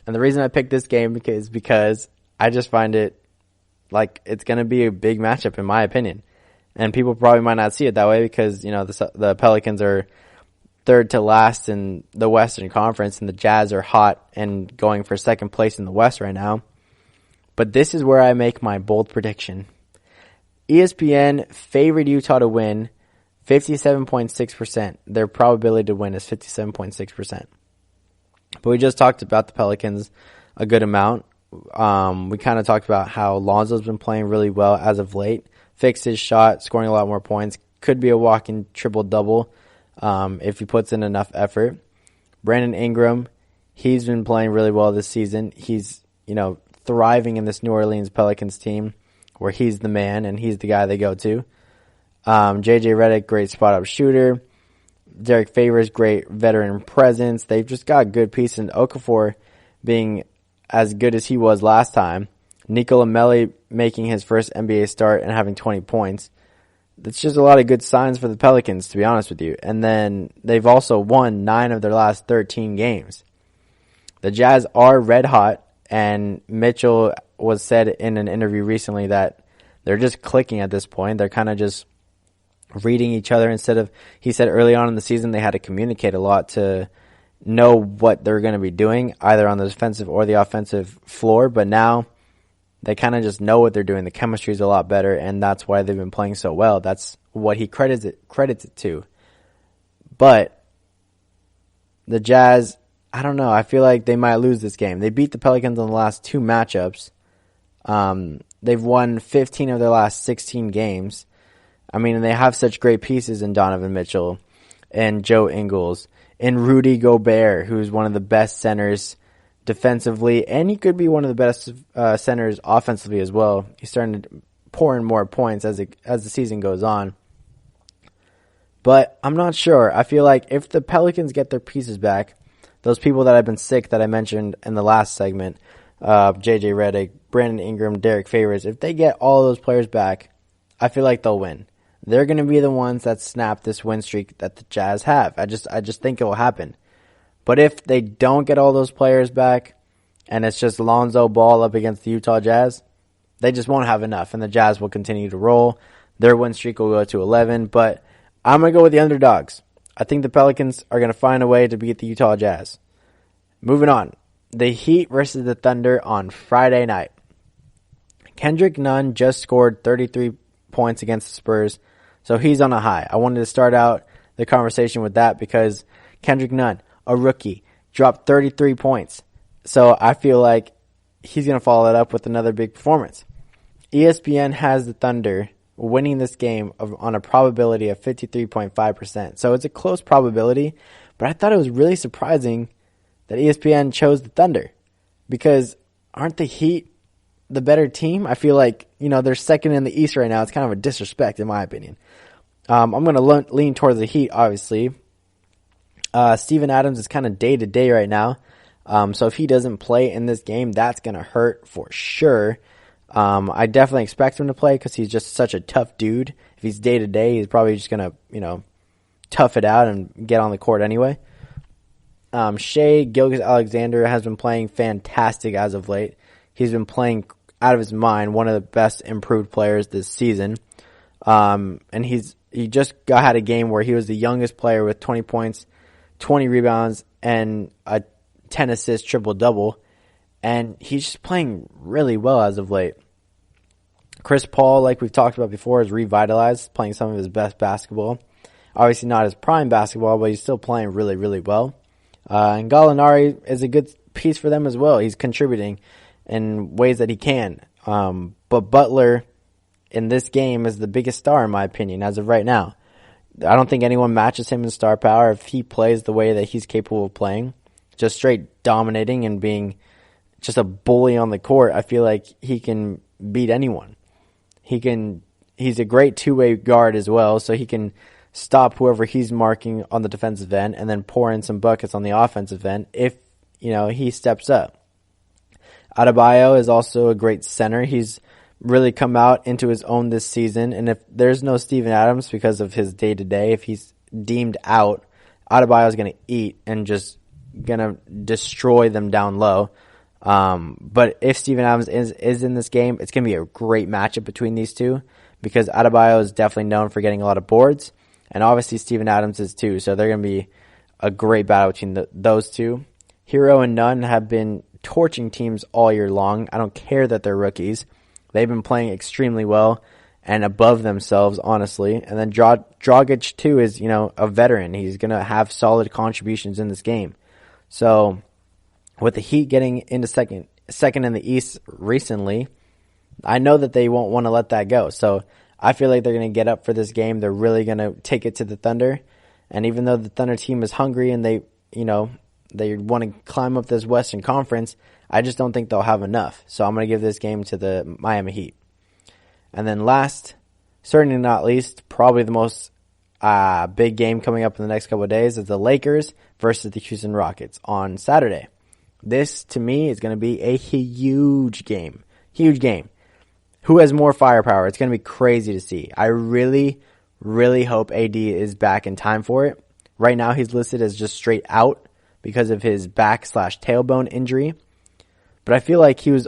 And the reason I picked this game is because I just find it like it's going to be a big matchup in my opinion. And people probably might not see it that way because, the Pelicans are third to last in the Western Conference and the Jazz are hot and going for second place in the West right now. But this is where I make my bold prediction. ESPN favored Utah to win 57.6%. Their probability to win is 57.6%. But we just talked about the Pelicans a good amount. We kind of talked about how Lonzo's been playing really well as of late. Fixed his shot, scoring a lot more points. Could be a walk-in triple-double if he puts in enough effort. Brandon Ingram, he's been playing really well this season. He's, thriving in this New Orleans Pelicans team where he's the man and he's the guy they go to. JJ Redick, great spot-up shooter. Derek Favors, great veteran presence. They've just got good pieces. And Okafor being as good as he was last time. Nikola Melli making his first NBA start and having 20 points. That's just a lot of good signs for the Pelicans, to be honest with you. And then they've also won 9 of their last 13 games. The Jazz are red hot, and Mitchell was said in an interview recently that they're just clicking at this point. They're kind of just reading each other he said early on in the season they had to communicate a lot to know what they're going to be doing, either on the defensive or the offensive floor. But now they kind of just know what they're doing. The chemistry is a lot better, and that's why they've been playing so well. That's what he credits it to. But the Jazz, I don't know. I feel like they might lose this game. They beat the Pelicans in the last 2 matchups. They've won 15 of their last 16 games. I mean, and they have such great pieces in Donovan Mitchell and Joe Ingles and Rudy Gobert, who's one of the best centers defensively, and he could be one of the best centers offensively as well. He's starting to pour in more points as the season goes on. But I'm not sure. I feel like if the Pelicans get their pieces back, those people that have been sick that I mentioned in the last segment, JJ Redick, Brandon Ingram, Derek Favors, if they get all those players back, I feel like they'll win. They're going to be the ones that snap this win streak that the Jazz have. I just think it will happen. But if they don't get all those players back and it's just Lonzo Ball up against the Utah Jazz, they just won't have enough, and the Jazz will continue to roll. Their win streak will go to 11, but I'm going to go with the underdogs. I think the Pelicans are going to find a way to beat the Utah Jazz. Moving on. The Heat versus the Thunder on Friday night. Kendrick Nunn just scored 33 points against the Spurs, so he's on a high. I wanted to start out the conversation with that because Kendrick Nunn, a rookie, dropped 33 points. So I feel like he's going to follow that up with another big performance. ESPN has the Thunder winning this game on a probability of 53.5%. So it's a close probability, but I thought it was really surprising that ESPN chose the Thunder because aren't the Heat the better team? I feel like, they're second in the East right now. It's kind of a disrespect in my opinion. I'm going to lean towards the Heat, obviously. Steven Adams is kind of day-to-day right now. So if he doesn't play in this game, that's going to hurt for sure. I definitely expect him to play because he's just such a tough dude. If he's day-to-day, he's probably just going to, tough it out and get on the court anyway. Shai Gilgeous-Alexander has been playing fantastic as of late. He's been playing out of his mind, one of the best improved players this season. And he just had a game where he was the youngest player with 20 points, 20 rebounds, and a 10 assist triple-double. And he's just playing really well as of late. Chris Paul, like we've talked about before, is revitalized, playing some of his best basketball. Obviously not his prime basketball, but he's still playing really, really well. And Gallinari is a good piece for them as well. He's contributing in ways that he can. But Butler in this game is the biggest star in my opinion as of right now. I don't think anyone matches him in star power if he plays the way that he's capable of playing. Just straight dominating and being just a bully on the court. I feel like he can beat anyone. He's a great two-way guard as well, so he can stop whoever he's marking on the defensive end and then pour in some buckets on the offensive end if, he steps up. Adebayo is also a great center. He's really come out into his own this season, and if there's no Steven Adams because of his day-to-day, if he's deemed out, Adebayo is going to eat and just going to destroy them down low. But if Steven Adams is in this game, it's going to be a great matchup between these two because Adebayo is definitely known for getting a lot of boards, and obviously Steven Adams is too, so they're going to be a great battle between those two. Hero and Nunn have been torching teams all year long. I don't care that they're rookies. They've been playing extremely well and above themselves, honestly. And then Dragic, too, is, a veteran. He's going to have solid contributions in this game. So with the Heat getting into second in the East recently, I know that they won't want to let that go. So I feel like they're going to get up for this game. They're really going to take it to the Thunder. And even though the Thunder team is hungry and they want to climb up this Western Conference, I just don't think they'll have enough. So I'm going to give this game to the Miami Heat. And then last, certainly not least, probably the most big game coming up in the next couple of days is the Lakers versus the Houston Rockets on Saturday. This, to me, is going to be a huge game. Huge game. Who has more firepower? It's going to be crazy to see. I really, really hope AD is back in time for it. Right now, he's listed as just straight out because of his back/tailbone injury. But I feel like he's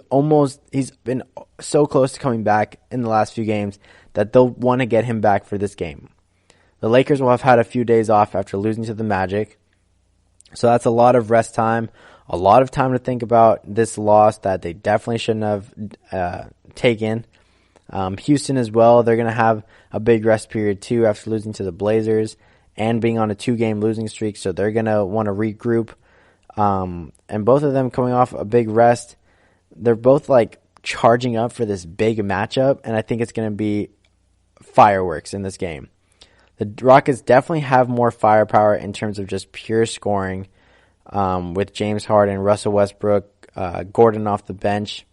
been so close to coming back in the last few games that they'll want to get him back for this game. The Lakers will have had a few days off after losing to the Magic. So that's a lot of rest time, a lot of time to think about this loss that they definitely shouldn't have taken. Houston as well, they're going to have a big rest period too after losing to the Blazers and being on a 2-game losing streak, so they're going to want to regroup. And both of them coming off a big rest, they're both charging up for this big matchup, and I think it's going to be fireworks in this game. The Rockets definitely have more firepower in terms of just pure scoring, with James Harden, Russell Westbrook, Gordon off the bench.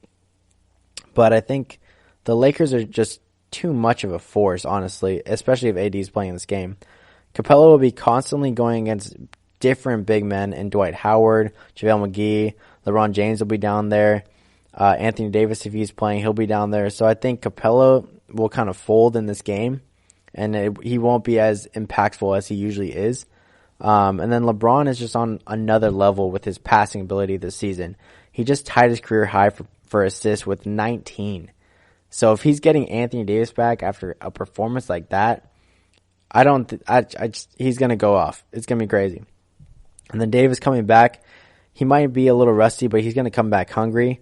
But I think the Lakers are just too much of a force, honestly, especially if AD is playing this game. Capella will be constantly going against different big men in Dwight Howard, JaVale McGee, LeBron James will be down there. Anthony Davis, if he's playing, he'll be down there. So I think Capella will kind of fold in this game, and he won't be as impactful as he usually is. And then LeBron is just on another level with his passing ability this season. He just tied his career high for assists with 19. So if he's getting Anthony Davis back after a performance like that, he's going to go off. It's going to be crazy. And then Davis coming back, he might be a little rusty, but he's going to come back hungry.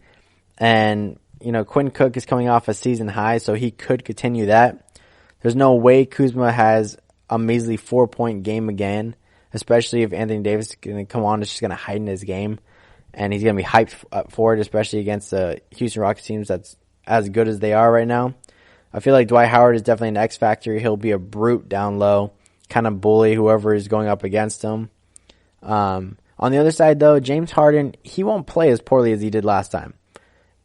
And, Quinn Cook is coming off a season high, so he could continue that. There's no way Kuzma has a measly 4-point game again, especially if Anthony Davis is going to come on. It's just going to heighten his game, and he's going to be hyped up for it, especially against the Houston Rockets teams that's as good as they are right now. I feel like Dwight Howard is definitely an X factor. He'll be a brute down low, kind of bully whoever is going up against him. On the other side, though, James Harden, he won't play as poorly as he did last time.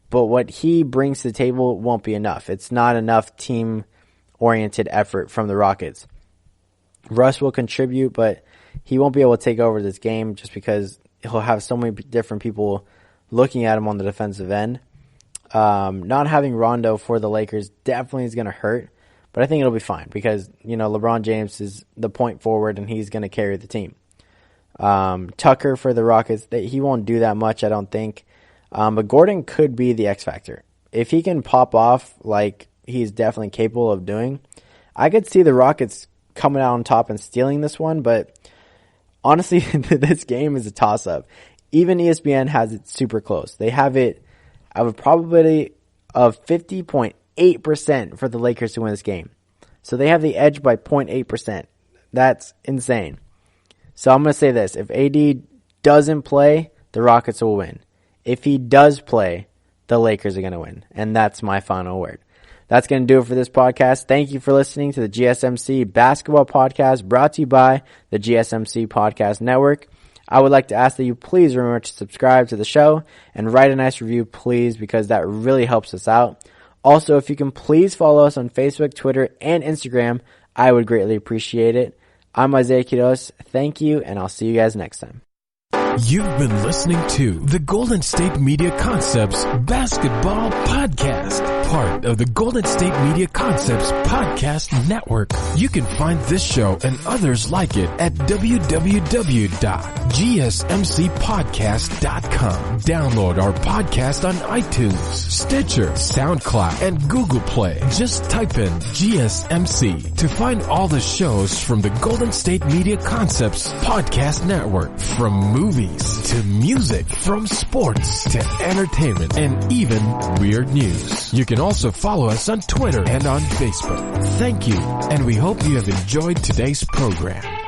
But what he brings to the table won't be enough. It's not enough team-oriented effort from the Rockets. Russ will contribute, but he won't be able to take over this game just because he'll have so many different people looking at him on the defensive end. Not having Rondo for the Lakers definitely is going to hurt, but I think it'll be fine because, LeBron James is the point forward and he's going to carry the team. Tucker for the Rockets, he won't do that much, I don't think. But Gordon could be the X factor. If he can pop off like he's definitely capable of doing, I could see the Rockets coming out on top and stealing this one, but honestly, this game is a toss-up. Even ESPN has it super close. They have it of a probability of 50.8% for the Lakers to win this game. So they have the edge by 0.8%. That's insane. So I'm going to say this. If AD doesn't play, the Rockets will win. If he does play, the Lakers are going to win. And that's my final word. That's going to do it for this podcast. Thank you for listening to the GSMC Basketball Podcast brought to you by the GSMC Podcast Network. I would like to ask that you please remember to subscribe to the show and write a nice review, please, because that really helps us out. Also, if you can please follow us on Facebook, Twitter, and Instagram, I would greatly appreciate it. I'm Isiah Quiroz. Thank you, and I'll see you guys next time. You've been listening to the Golden State Media Concepts Basketball Podcast, part of the Golden State Media Concepts Podcast Network. You can find this show and others like it at www.gsmcpodcast.com. Download our podcast on iTunes, Stitcher, SoundCloud, and Google Play. Just type in GSMC to find all the shows from the Golden State Media Concepts Podcast Network, from movies to music, from sports to entertainment, and even weird news. You can also follow us on Twitter and on Facebook. Thank you, and we hope you have enjoyed today's program.